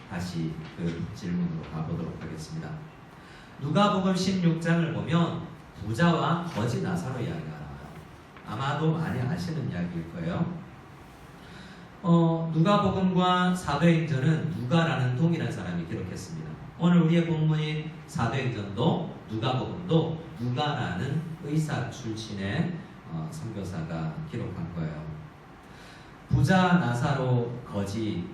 다시 그 질문으로 가보도록 하겠습니다. 누가복음 16장을 보면 부자와 거지 나사로 이야기가 나와요. 아마도 많이 아시는 이야기일 거예요. 누가복음과 사도행전은 누가라는 동일한 사람이 기록했습니다. 오늘 우리의 본문인 사도행전도 누가복음도 누가라는 의사 출신의 선교사가 기록한 거예요. 부자 나사로 거지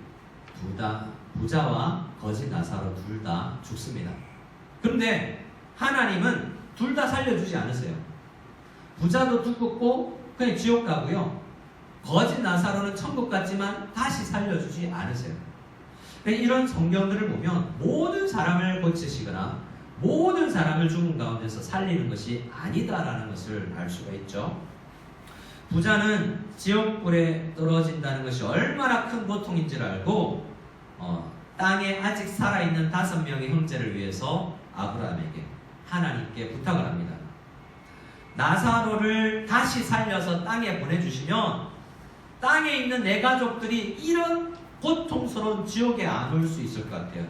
부자와 거지 나사로 둘 다 죽습니다. 그런데 하나님은 둘 다 살려주지 않으세요. 부자도 죽었고 그냥 지옥 가고요. 거지 나사로는 천국 갔지만 다시 살려주지 않으세요. 이런 성경들을 보면 모든 사람을 고치시거나 모든 사람을 죽음 가운데서 살리는 것이 아니다라는 것을 알 수가 있죠. 부자는 지옥불에 떨어진다는 것이 얼마나 큰 고통인지를 알고 땅에 아직 살아있는 5명의 형제를 위해서 아브라함에게 하나님께 부탁을 합니다. 나사로를 다시 살려서 땅에 보내주시면 땅에 있는 내 가족들이 이런 고통스러운 지옥에 안 올 수 있을 것 같아요.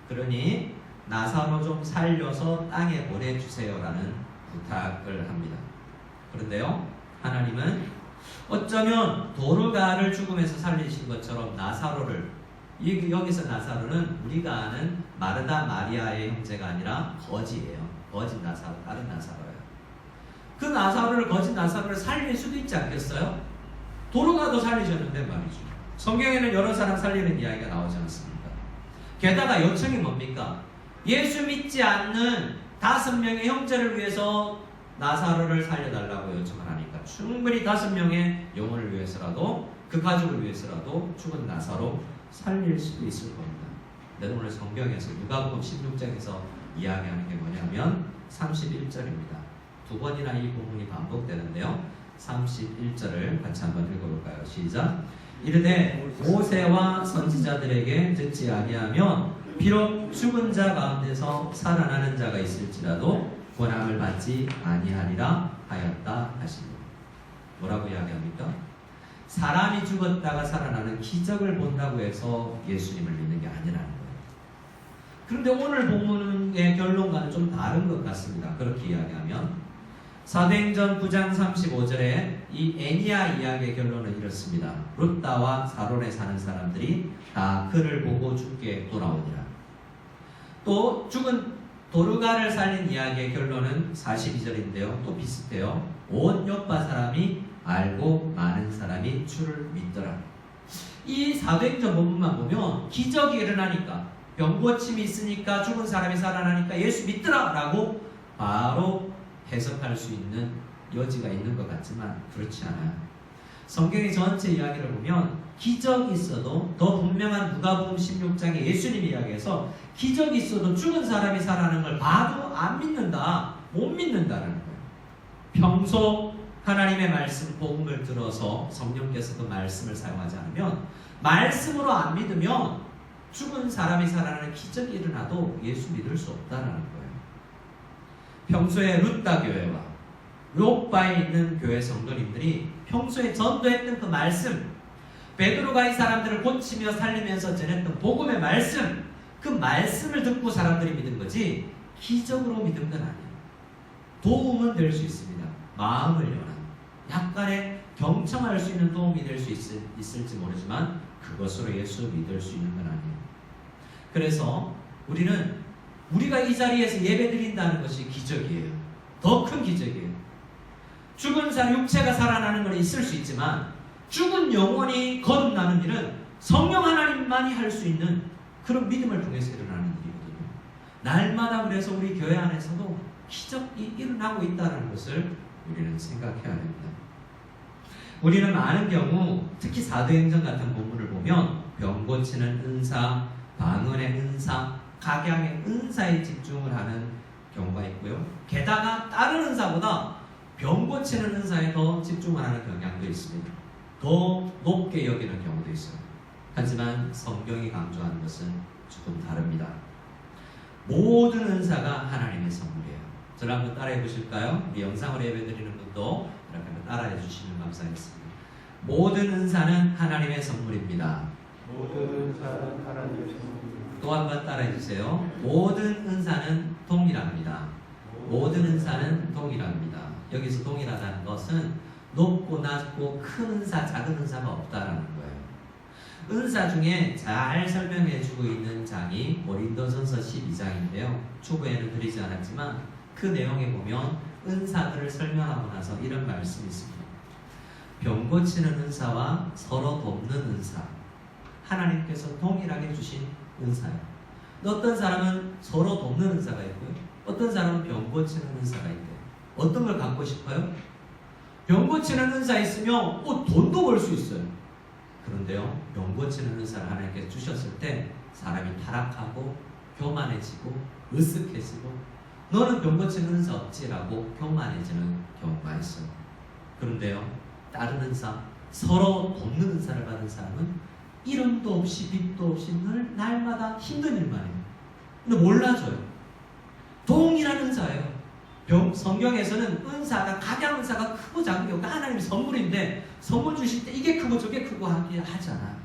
그러니 나사로 좀 살려서 땅에 보내주세요라는 부탁을 합니다. 그런데요, 하나님은 어쩌면 도르가를 죽음에서 살리신 것처럼 나사로를, 여기서 나사로는 우리가 아는 마르다 마리아의 형제가 아니라 거지예요. 거짓 나사로, 다른 나사로예요. 그 나사로를, 거짓 나사로를 살릴 수도 있지 않겠어요? 도르가도 살리셨는데 말이죠. 성경에는 여러 사람 살리는 이야기가 나오지 않습니까? 게다가 요청이 뭡니까? 예수 믿지 않는 5명의 형제를 위해서 나사로를 살려달라고 요청을 하니까 충분히 5명의 영혼을 위해서라도, 그 가족을 위해서라도 죽은 나사로 살릴 수도 있을 겁니다. 근데 오늘 성경에서 누가복음 16장에서 이야기하는 게 뭐냐면 31절입니다. 2번이나 이 부분이 반복되는데요. 31절을 같이 한번 읽어볼까요? 시작. 이르되 모세와 선지자들에게 듣지 아니하면 비록 죽은 자 가운데서 살아나는 자가 있을지라도 권함을 받지 아니하리라 하였다 하십니다. 뭐라고 이야기합니까? 사람이 죽었다가 살아나는 기적을 본다고 해서 예수님을 믿는 게 아니라는 거예요. 그런데 오늘 본문의 결론과는 좀 다른 것 같습니다. 그렇게 이야기하면 사도행전 9장 35절에 이 애니야 이야기의 결론은 이렇습니다. 룻다와 사론에 사는 사람들이 다 그를 보고 죽게 돌아오니라. 또 죽은 도르가를 살린 이야기의 결론은 42절인데요. 또 비슷해요. 온 요파 사람이 알고 많은 사람이 주를 믿더라. 이 사도행전 본문만 보면 기적이 일어나니까, 병고침이 있으니까, 죽은 사람이 살아나니까 예수 믿더라 라고 바로 해석할 수 있는 여지가 있는 것 같지만 그렇지 않아요. 성경의 전체 이야기를 보면 기적이 있어도, 더 분명한 누가복음 16장에 예수님이 이야기해서 기적이 있어도 죽은 사람이 살아나는 걸 봐도 안 믿는다, 못 믿는다라는 거예요. 평소 하나님의 말씀, 복음을 들어서 성령께서 그 말씀을 사용하지 않으면, 말씀으로 안 믿으면 죽은 사람이 살아나는 기적이 일어나도 예수 믿을 수 없다라는 거예요. 평소에 룻다 교회와 요빠에 있는 교회 성도님들이 평소에 전도했던 그 말씀, 베드로가 이 사람들을 고치며 살리면서 전했던 복음의 말씀, 그 말씀을 듣고 사람들이 믿은 거지 기적으로 믿은 건 아니에요. 도움은 될 수 있습니다. 마음을 여는 약간의 경청할 수 있는 도움이 될 수 있을지 모르지만 그것으로 예수 믿을 수 있는 건 아니에요. 그래서 우리가 이 자리에서 예배 드린다는 것이 기적이에요. 더 큰 기적이에요. 죽은 사람, 육체가 살아나는 건 있을 수 있지만 죽은 영혼이 거듭나는 일은 성령 하나님만이 할 수 있는 그런 믿음을 통해서 일어나는 일이거든요. 날마다 그래서 우리 교회 안에서도 기적이 일어나고 있다는 것을 우리는 생각해야 됩니다. 우리는 많은 경우 특히 사도행전 같은 본문을 보면 병 고치는 은사, 방언의 은사, 각양의 은사에 집중을 하는 경우가 있고요. 게다가 다른 은사보다 병 고치는 은사에 더 집중을 하는 경향도 있습니다. 더 높게 여기는 경우도 있어요. 하지만 성경이 강조하는 것은 조금 다릅니다. 모든 은사가 하나님의 선물이에요. 저를 한번 따라해 보실까요? 우리 영상으로 예배드리는 분도 이렇게 한번 따라해 주시면 감사하겠습니다. 모든 은사는 하나님의 선물입니다. 모든 은사는 하나님의 선물입니다. 또 한 번 따라해 주세요. 모든 은사는 동일합니다. 모든 은사는 동일합니다. 여기서 동일하다는 것은 높고 낮고 큰 은사, 작은 은사가 없다라는 거예요. 은사 중에 잘 설명해 주고 있는 장이 고린도전서 12장인데요. 초보에는 드리지 않았지만 그 내용에 보면 은사들을 설명하고 나서 이런 말씀이 있습니다. 병 고치는 은사와 서로 돕는 은사, 하나님께서 동일하게 주신 은사예요. 어떤 사람은 서로 돕는 은사가 있고요. 어떤 사람은 병 고치는 은사가 있대요. 어떤 걸 갖고 싶어요? 병 고치는 은사 있으면 돈도 벌 수 있어요. 그런데요, 병 고치는 은사를 하나님께서 주셨을 때 사람이 타락하고 교만해지고 으쓱해지고 너는 병 고치는 은사 없지라고 교만해지는 경우가 있어요. 그런데요, 다른 은사, 서로 돕는 은사를 받은 사람은 이름도 없이 빚도 없이 늘 날마다 힘든 일만 해요. 근데 몰라줘요. 동일한 은사예요. 성경에서는 은사가, 각양 은사가 크고 작은 게 없고 하나님의 선물인데 선물 주실 때 이게 크고 저게 크고 하잖아요.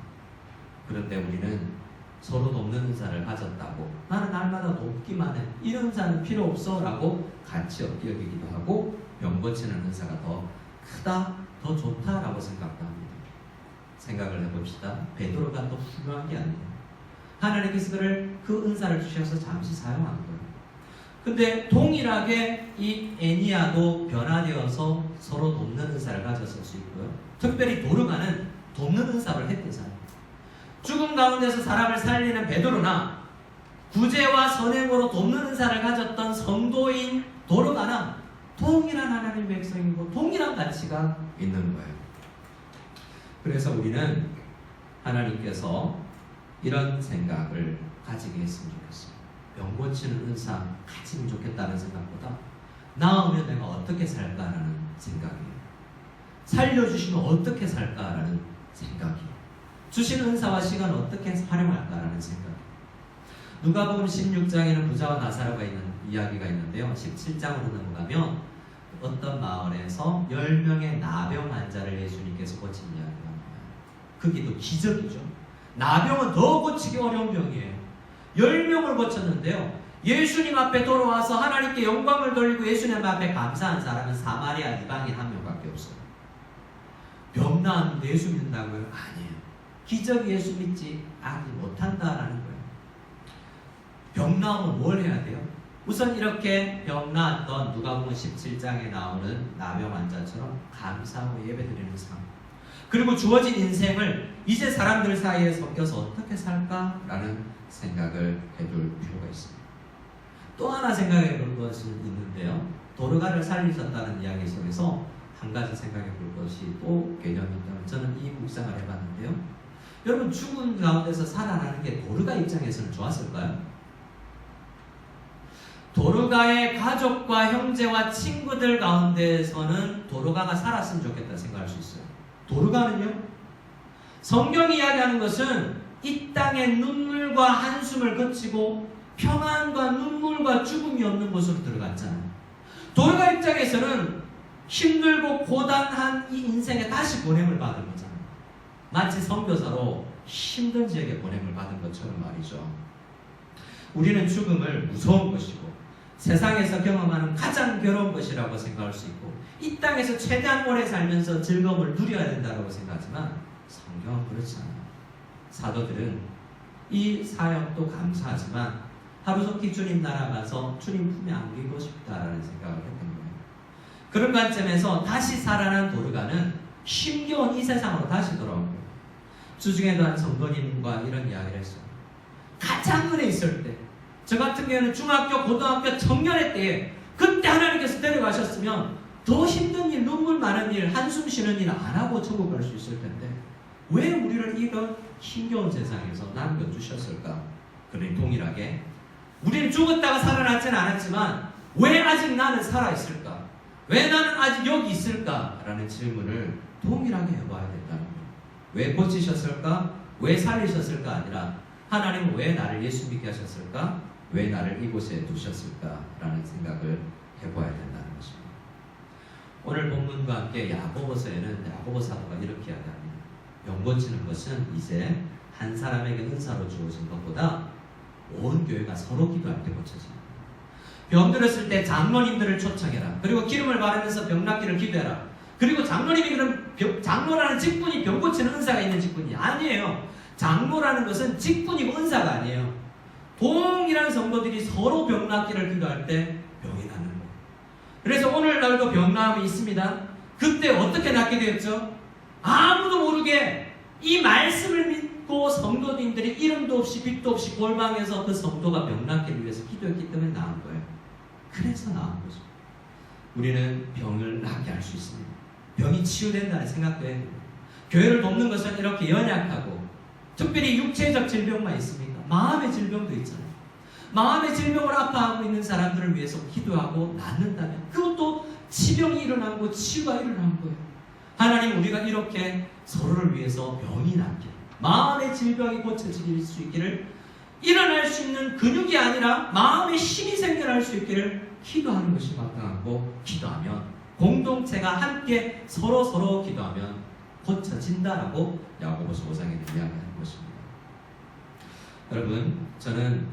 그런데 우리는 서로 돕는 은사를 가졌다고, 나는 날마다 돕기만 해, 이런 은사는 필요 없어 라고 가치 없게 여기기도 하고, 병 고치는 은사가 더 크다, 더 좋다라고 생각도 합니다. 생각을 해봅시다. 베드로가 더 훌륭한 게 아니에요. 하나님께서 그 은사를 주셔서 잠시 사용한 거예요. 근데 동일하게 이 애니아도 변화되어서 서로 돕는 은사를 가졌을 수 있고요. 특별히 도르가는 돕는 은사를 했던 사람. 죽음 가운데서 사람을 살리는 베드로나 구제와 선행으로 돕는 은사를 가졌던 성도인 도르가나 동일한 하나님의 백성이고 동일한 가치가 있는 거예요. 그래서 우리는 하나님께서 이런 생각을 가지게 했으면 좋겠어요. 병 고치는 은사 가지면 좋겠다는 생각보다 나으면 내가 어떻게 살까라는 생각이에요. 살려주시면 어떻게 살까라는 생각이에요. 주신 은사와 시간을 어떻게 활용할까라는 생각이에요. 누가복음 16장에는 부자와 나사로가 있는 이야기가 있는데요. 17장으로 넘어가면 어떤 마을에서 10명의 나병 환자를 예수님께서 고친 이야기가 나와요. 그게 또 기적이죠. 나병은 더 고치기 어려운 병이에요. 10명을 고쳤는데요. 예수님 앞에 돌아와서 하나님께 영광을 돌리고 예수님 앞에 감사한 사람은 사마리아 이방인 한 명밖에 없어요. 병 나았는데 예수 믿는다고요? 아니에요. 기적 예수 믿지 못한다라는 거예요. 병 나오면 뭘 해야 돼요? 우선 이렇게 병 나았던 누가복음 17장에 나오는 나병 환자처럼 감사하고 예배드리는 삶, 그리고 주어진 인생을 이제 사람들 사이에 섞여서 어떻게 살까라는 생각을 해둘 필요가 있습니다. 또 하나 생각해 볼 것이 있는데요. 도르가를 살리셨다는 이야기 속에서 한 가지 생각해 볼 것이 또 개념이 있다면, 저는 이 묵상을 해봤는데요. 여러분, 죽은 가운데서 살아나는 게 도르가 입장에서는 좋았을까요? 도르가의 가족과 형제와 친구들 가운데서는 도르가가 살았으면 좋겠다 생각할 수 있어요. 도르가는요, 성경이 이야기하는 것은 이 땅에 눈물과 한숨을 거치고 평안과 눈물과 죽음이 없는 곳으로 들어갔잖아요. 도르가 입장에서는 힘들고 고단한 이 인생에 다시 보냄을 받은 거잖아요. 마치 선교사로 힘든 지역에 보냄을 받은 것처럼 말이죠. 우리는 죽음을 무서운 것이고 세상에서 경험하는 가장 괴로운 것이라고 생각할 수 있고 이 땅에서 최대한 오래 살면서 즐거움을 누려야 된다고 생각하지만 성경은 그렇지 않아요. 사도들은 이 사역도 감사하지만 하루속히 주님 나라 가서 주님 품에 안기고 싶다라는 생각을 했던 거예요. 그런 관점에서 다시 살아난 도르가는 힘겨운 이 세상으로 다시 돌아온 거예요. 주중에도 한 성도님과 이런 이야기를 했어요. 가장 은혜 있을 때, 저 같은 경우는 중학교, 고등학교, 청년의 때에 그때 하나님께서 데려가셨으면 더 힘든 일, 눈물 많은 일, 한숨 쉬는 일 안 하고 천국 갈 수 있을 텐데 왜 우리를 이런 힘겨운 세상에서 남겨주셨을까? 그러니 동일하게 우리는 죽었다가 살아났지는 않았지만 왜 아직 나는 살아있을까? 왜 나는 아직 여기 있을까? 라는 질문을 동일하게 해봐야 된다는 거예요. 왜 고치셨을까? 왜 살리셨을까? 아니라 하나님은 왜 나를 예수 믿게 하셨을까? 왜 나를 이곳에 두셨을까? 라는 생각을 해봐야 된다는 것입니다. 오늘 본문과 함께 야고보서에는 야고보 사도가 이렇게 이야기합니다. 병 고치는 것은 이제 한 사람에게 은사로 주어진 것보다 온 교회가 서로 기도할 때 고쳐집니다. 병 들었을 때 장로님들을 초청해라. 그리고 기름을 바르면서 병 낫기를 기도해라. 그리고 장로님이 장로라는 직분이 병 고치는 은사가 있는 직분이 아니에요. 장로라는 것은 직분이고 은사가 아니에요. 동일한 성도들이 서로 병 낫기를 기도할 때 병이 낫는 거예요. 그래서 오늘날도 병 나음이 있습니다. 그때 어떻게 낫게 되었죠? 아무도 모르게 이 말씀을 믿고 성도님들이 이름도 없이 빛도 없이 골방에서 그 성도가 병 낫기를 위해서 기도했기 때문에 나은 거예요. 그래서 나은 거죠. 우리는 병을 낫게 할 수 있습니다. 병이 치유된다는 생각도 해요. 교회를 돕는 것은 이렇게 연약하고 특별히 육체적 질병만 있습니까? 마음의 질병도 있잖아요. 마음의 질병으로 아파하고 있는 사람들을 위해서 기도하고 낫는다면 그것도 치병이 일어나고 치유가 일어난 거예요. 하나님, 우리가 이렇게 서로를 위해서 병이 낫기를, 마음의 질병이 고쳐질 수 있기를, 일어날 수 있는 근육이 아니라 마음의 힘이 생겨날 수 있기를 기도하는 것이 마땅하고, 기도하면 공동체가 함께 서로 기도하면 고쳐진다라고 야고보서 5장에 이야기하는 것입니다. 여러분, 저는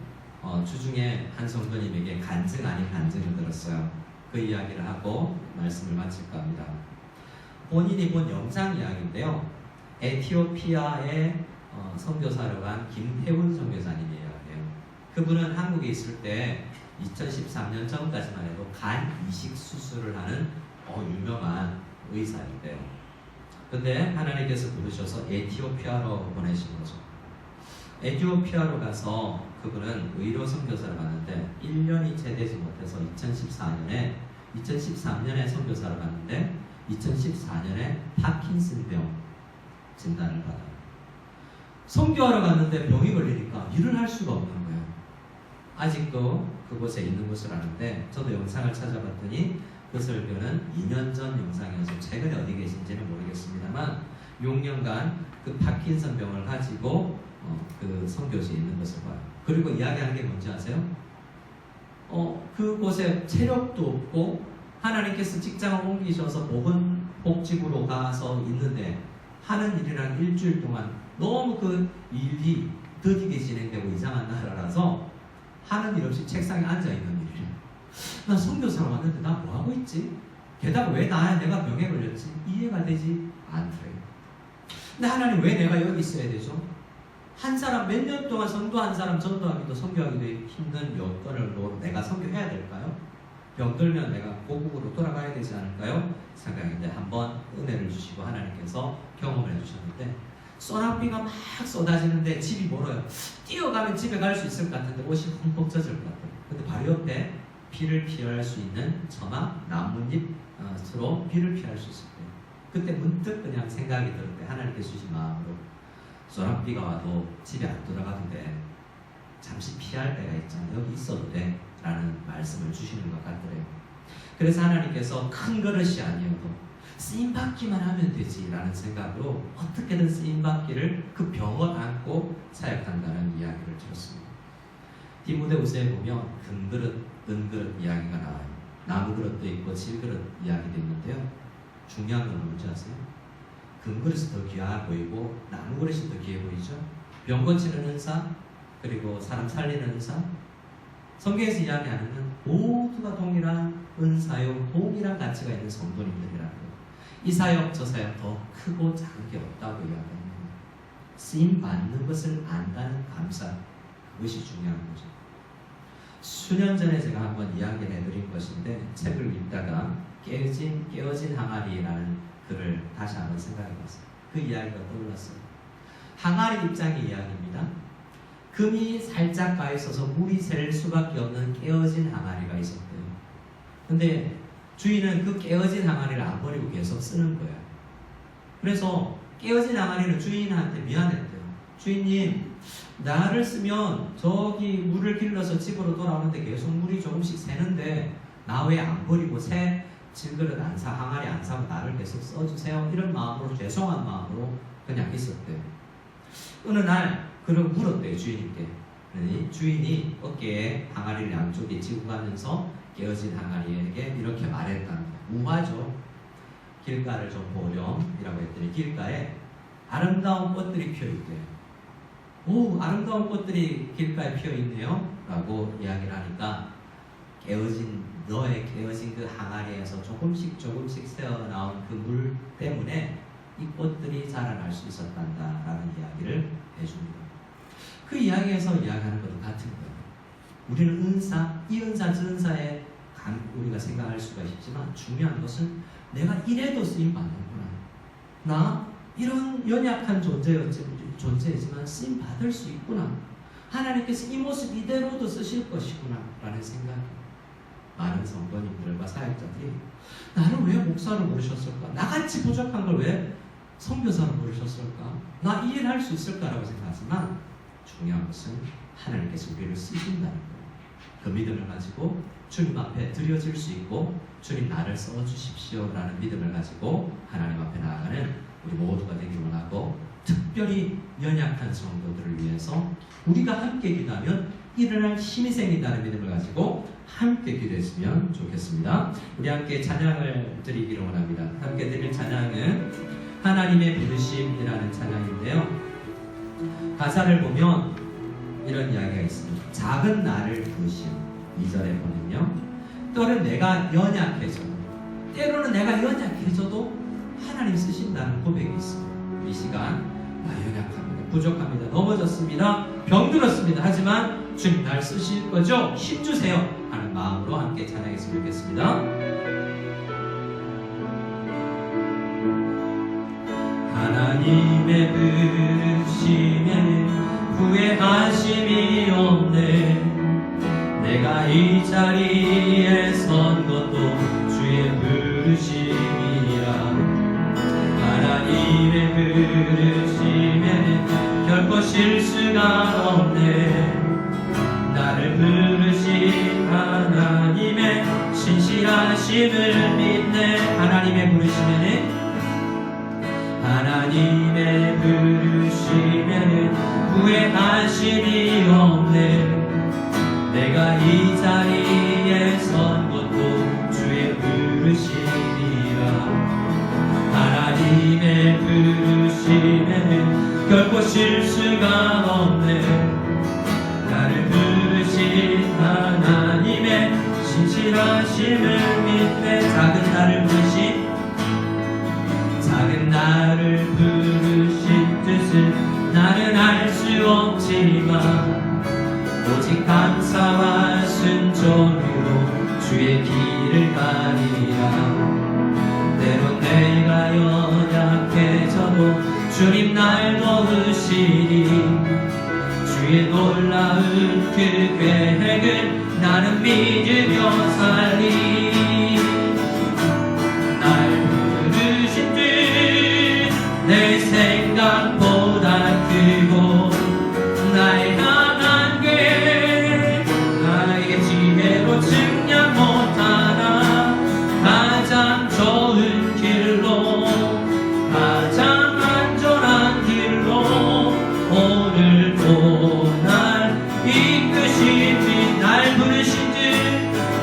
주중에 한 성도님에게 간증 아닌 간증을 들었어요. 그 이야기를 하고 말씀을 마칠까 합니다. 본인이 본 영상 이야기인데요. 에티오피아에 선교사로 간 김태훈 선교사님 이야기예요. 그분은 한국에 있을 때 2013년 전까지만 해도 간 이식 수술을 하는 유명한 의사인데요. 근데 하나님께서 부르셔서 에티오피아로 보내신 거죠. 에티오피아로 가서 그분은 의료 선교사를 갔는데 1년이 채 되지 못해서 2013년에 선교사를 갔는데 2014년에 파킨슨병 진단을 받아요. 선교하러 갔는데 병이 걸리니까 일을 할 수가 없는 거예요. 아직도 그곳에 있는 것을 아는데, 저도 영상을 찾아봤더니 그 설교는 2년 전 영상이어서 최근에 어디 계신지는 모르겠습니다만 6년간 그 파킨슨 병을 가지고 그 선교지에 있는 것을 봐요. 그리고 이야기하는 게 뭔지 아세요? 그곳에 체력도 없고 하나님께서 직장을 옮기셔서 보건복지부로 가서 있는데 하는 일이란 일주일 동안 너무 그 일이 더디게 진행되고 이상한 나라라서 하는 일 없이 책상에 앉아있는 일이에요. 나 선교사로 왔는데 나 뭐하고 있지? 게다가 왜 내가 병에 걸렸지? 이해가 되지 않더래요. 근데 하나님, 왜 내가 여기 있어야 되죠? 한 사람 몇 년 동안 성도한 사람 전도하기도 선교하기도 힘든 여건을 놓고 내가 선교해야 될까요? 병들면 내가 고국으로 돌아가야 되지 않을까요? 생각했는데 한번 은혜를 주시고 하나님께서 경험을 해주셨는데, 소나비가 막 쏟아지는데 집이 멀어요. 뛰어가면 집에 갈 수 있을 것 같은데 옷이 흠뻑 젖을 것 같아요. 근데 바로 옆에 비를 피할 수 있는 처막 나뭇잎으로 비를 피할 수 있을 거예요. 그때 문득 그냥 생각이 들었는데, 하나님께서 주신 마음으로 소나비가 와도 집에 안 돌아가도 돼, 잠시 피할 때가 있잖아, 여기 있어도 돼 라는 말씀을 주시는 것 같더래요. 그래서 하나님께서 큰 그릇이 아니어도 쓰임받기만 하면 되지 라는 생각으로 어떻게든 쓰임받기를 그 병을 안고 사역한다는 이야기를 들었습니다. 디모데후서에 보면 금그릇, 은그릇 이야기가 나와요. 나무그릇도 있고 질그릇 이야기도 있는데요. 중요한 건 뭔지 아세요? 금그릇이 더 귀하 보이고 나무그릇이 더 귀해 보이죠? 병 고치는 은사, 그리고 사람 살리는 은사, 성경에서 이야기하는 건 모두가 동일한 은사요, 동일한 가치가 있는 성도님들이라는 거예요. 이 사역 저 사역 더 크고 작은 게 없다고 이야기합니다. 쓰임 받는 것을 안다는 감사, 그것이 중요한 거죠. 수년 전에 제가 한번 이야기를 해드린 것인데, 책을 읽다가 깨어진 항아리라는 글을 다시 한번 생각해봤어요. 그 이야기가 떠올랐어요. 항아리 입장의 이야기입니다. 금이 살짝 가 있어서 물이 셀 수밖에 없는 깨어진 항아리가 있었대요. 근데 주인은 그 깨어진 항아리를 안 버리고 계속 쓰는 거예요. 그래서 깨어진 항아리는 주인한테 미안했대요. 주인님, 나를 쓰면 저기 물을 길러서 집으로 돌아오는데 계속 물이 조금씩 새는데 나 왜 안 버리고 새 질그릇 안 사, 항아리 안 사고 나를 계속 써주세요. 이런 마음으로, 죄송한 마음으로 그냥 있었대요. 어느 날 그걸 물었대요, 주인님께. 그러니 주인이 어깨에 항아리를 양쪽에 쥐고 가면서 깨어진 항아리에게 이렇게 말했답니다. 우화죠. 길가를 좀 보렴이라고 했더니 길가에 아름다운 꽃들이 피어있대요. 오, 아름다운 꽃들이 길가에 피어있네요 라고 이야기를 하니까 너의 깨어진 그 항아리에서 조금씩 새어나온 그 물 때문에 이 꽃들이 자라날 수 있었단다 라는 이야기를 해줍니다. 그 이야기에서 이야기하는 것도 같은 거예요. 우리는 은사, 이 은사 저 은사에 우리가 생각할 수가 있지만, 중요한 것은 내가 이래도 쓰임받는구나, 나 이런 연약한 존재이지만 쓰임받을 수 있구나, 하나님께서 이 모습 이대로도 쓰실 것이구나 라는 생각이, 많은 성도님들과 사역자들이 나를 왜 목사로 부르셨을까, 나같이 부족한 걸 왜 선교사로 부르셨을까, 나 이 일 할 수 있을까라고 생각하지만, 중요한 것은 하나님께서 우리를 쓰신다는 거예요. 그 믿음을 가지고 주님 앞에 드려질 수 있고 주님 나를 써주십시오 라는 믿음을 가지고 하나님 앞에 나아가는 우리 모두가 되길 원하고, 특별히 연약한 성도들을 위해서 우리가 함께 기도하면 일어날 힘이 생긴다는 믿음을 가지고 함께 기도했으면 좋겠습니다. 우리 함께 찬양을 드리기를 원합니다. 함께 드릴 찬양은 하나님의 부르심이라는 찬양인데요, 가사를 보면 이런 이야기가 있습니다. 작은 나를 부르심. 2절에 보면요, 때로는 내가 연약해져도, 때로는 내가 연약해져도 하나님 쓰신다는 고백이 있습니다. 이 시간 나 연약합니다, 부족합니다, 넘어졌습니다, 병들었습니다, 하지만 주님 날 쓰실 거죠? 힘주세요 하는 마음으로 함께 찬양했으면 좋겠습니다. 하나님의 부르심에 후회하심이 없네. 내가 이 자리에 선 것도 주의 부르심이라. 하나님의 부르심에는 결코 실수가 없네. 나를 부르신 하나님의 신실하심을 믿네. 하나님의 부르심에는, 하나님의 부르심에는 후회하심이 없네. 내가 이 자리에 선 것도 주의 부르심이라. 하나님의 부르심에는 결코 실수가 없네. 나를 부르신 하나님의 신실하심을 믿네. 작은 나를 부르신, 작은 나를 부르신 뜻은 나는 알 수 없지만 오직 감사와 순종으로 주의 길을 가리라. 때론 내가 연약해져도 주님 날 도우시니 주의 놀라운 그 계획을 나는 믿으며 살리. 날 부르신 뜻 내 생각보다 크고 날 향한 게 나에게 지혜로 측량 못하나. 가장 좋은 길로, 가장 안전한 길로 오늘도 날 이끄시니. 날 부르신 듯,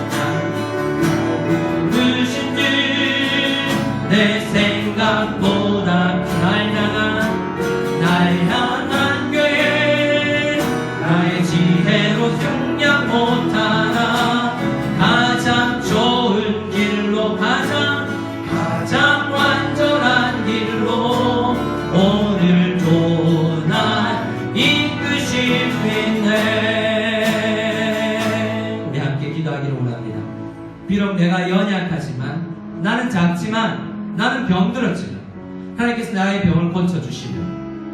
날 부르신 듯 내 생각보다 날 향한 게 나의 지혜로 생략 못하나. 가장 좋은 길로, 가장 완전한 길로 오늘도 날 이끄시네. 우리 함께 기도하기를 원합니다. 비록 내가 연약하지만, 나는 작지만, 나는 병들었지만 하나님께서 나의 병을 고쳐주시며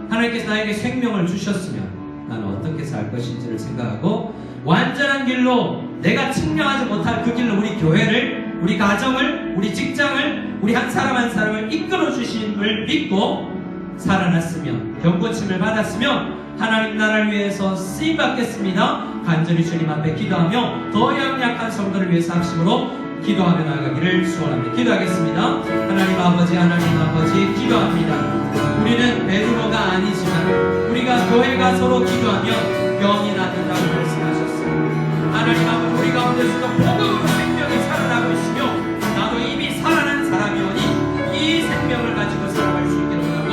하나님께서 나에게 생명을 주셨으면 나는 어떻게 살 것인지를 생각하고, 완전한 길로, 내가 측량하지 못할 그 길로 우리 교회를, 우리 가정을, 우리 직장을, 우리 한 사람 한 사람을 이끌어 주심을 믿고 살아났으면, 병고침을 받았으면 하나님 나라를 위해서 쓰임 받겠습니다. 간절히 주님 앞에 기도하며 더 연약한 성도를 위해서 합심으로 기도하며 나아가기를 소원합니다. 기도하겠습니다. 하나님 아버지, 기도합니다. 우리는 베드로가 아니지만 우리가 교회가 서로 기도하면 병이 낫는다고 말씀하셨습니다. 하나님 아버지, 우리 가운데서도 복음으로 생명이 살아나고 있으며 나도 이미 살아난 사람이오니 이 생명을 가지고 살아갈 수 있기를 원하고,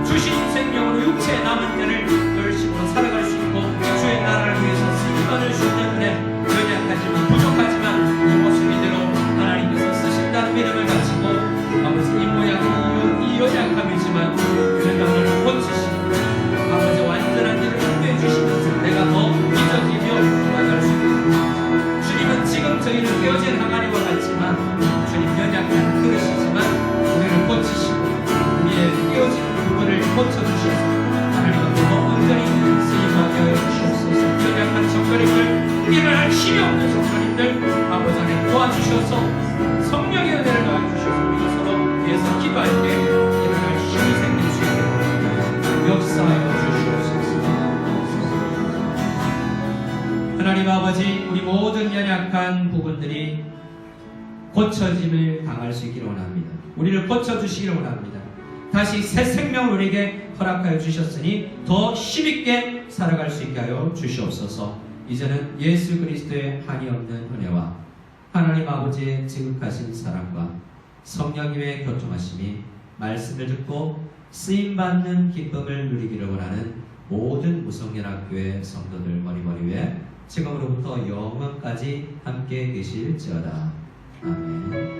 주신 생명으로 육체에 남은 때를 열심으로 살아갈 수 있고 주의 나라를 위해서 쓰임 받을 수 있는 은혜, 연약하지만 부족하지만 이 모습 이대로 하나님께서 쓰신다는 믿음을 가지고, 아버지 이 모양이 이 연약함이지만 그래도 하나님 고치시고 아버지 완전한 일을 인도해 주시면서 내가 더 믿어지며 나아갈 수 있습니다. 주님은 지금 저희를 깨어지 하나님 아버지, 우리 모든 연약한 부분들이 고쳐짐을 당할 수 있기를 원합니다. 우리를 고쳐주시기를 원합니다. 다시 새 생명을 우리에게 허락하여 주셨으니 더 힘있게 살아갈 수 있게 하여 주시옵소서. 이제는 예수 그리스도의 한이 없는 은혜와 하나님 아버지의 지극하신 사랑과 성령님의 교통하심이 말씀을 듣고 쓰임받는 기쁨을 누리기를 원하는 모든 무성연합교회 성도들 머리머리 위에 지금으로부터 영원까지 함께 계실지어다. 아멘.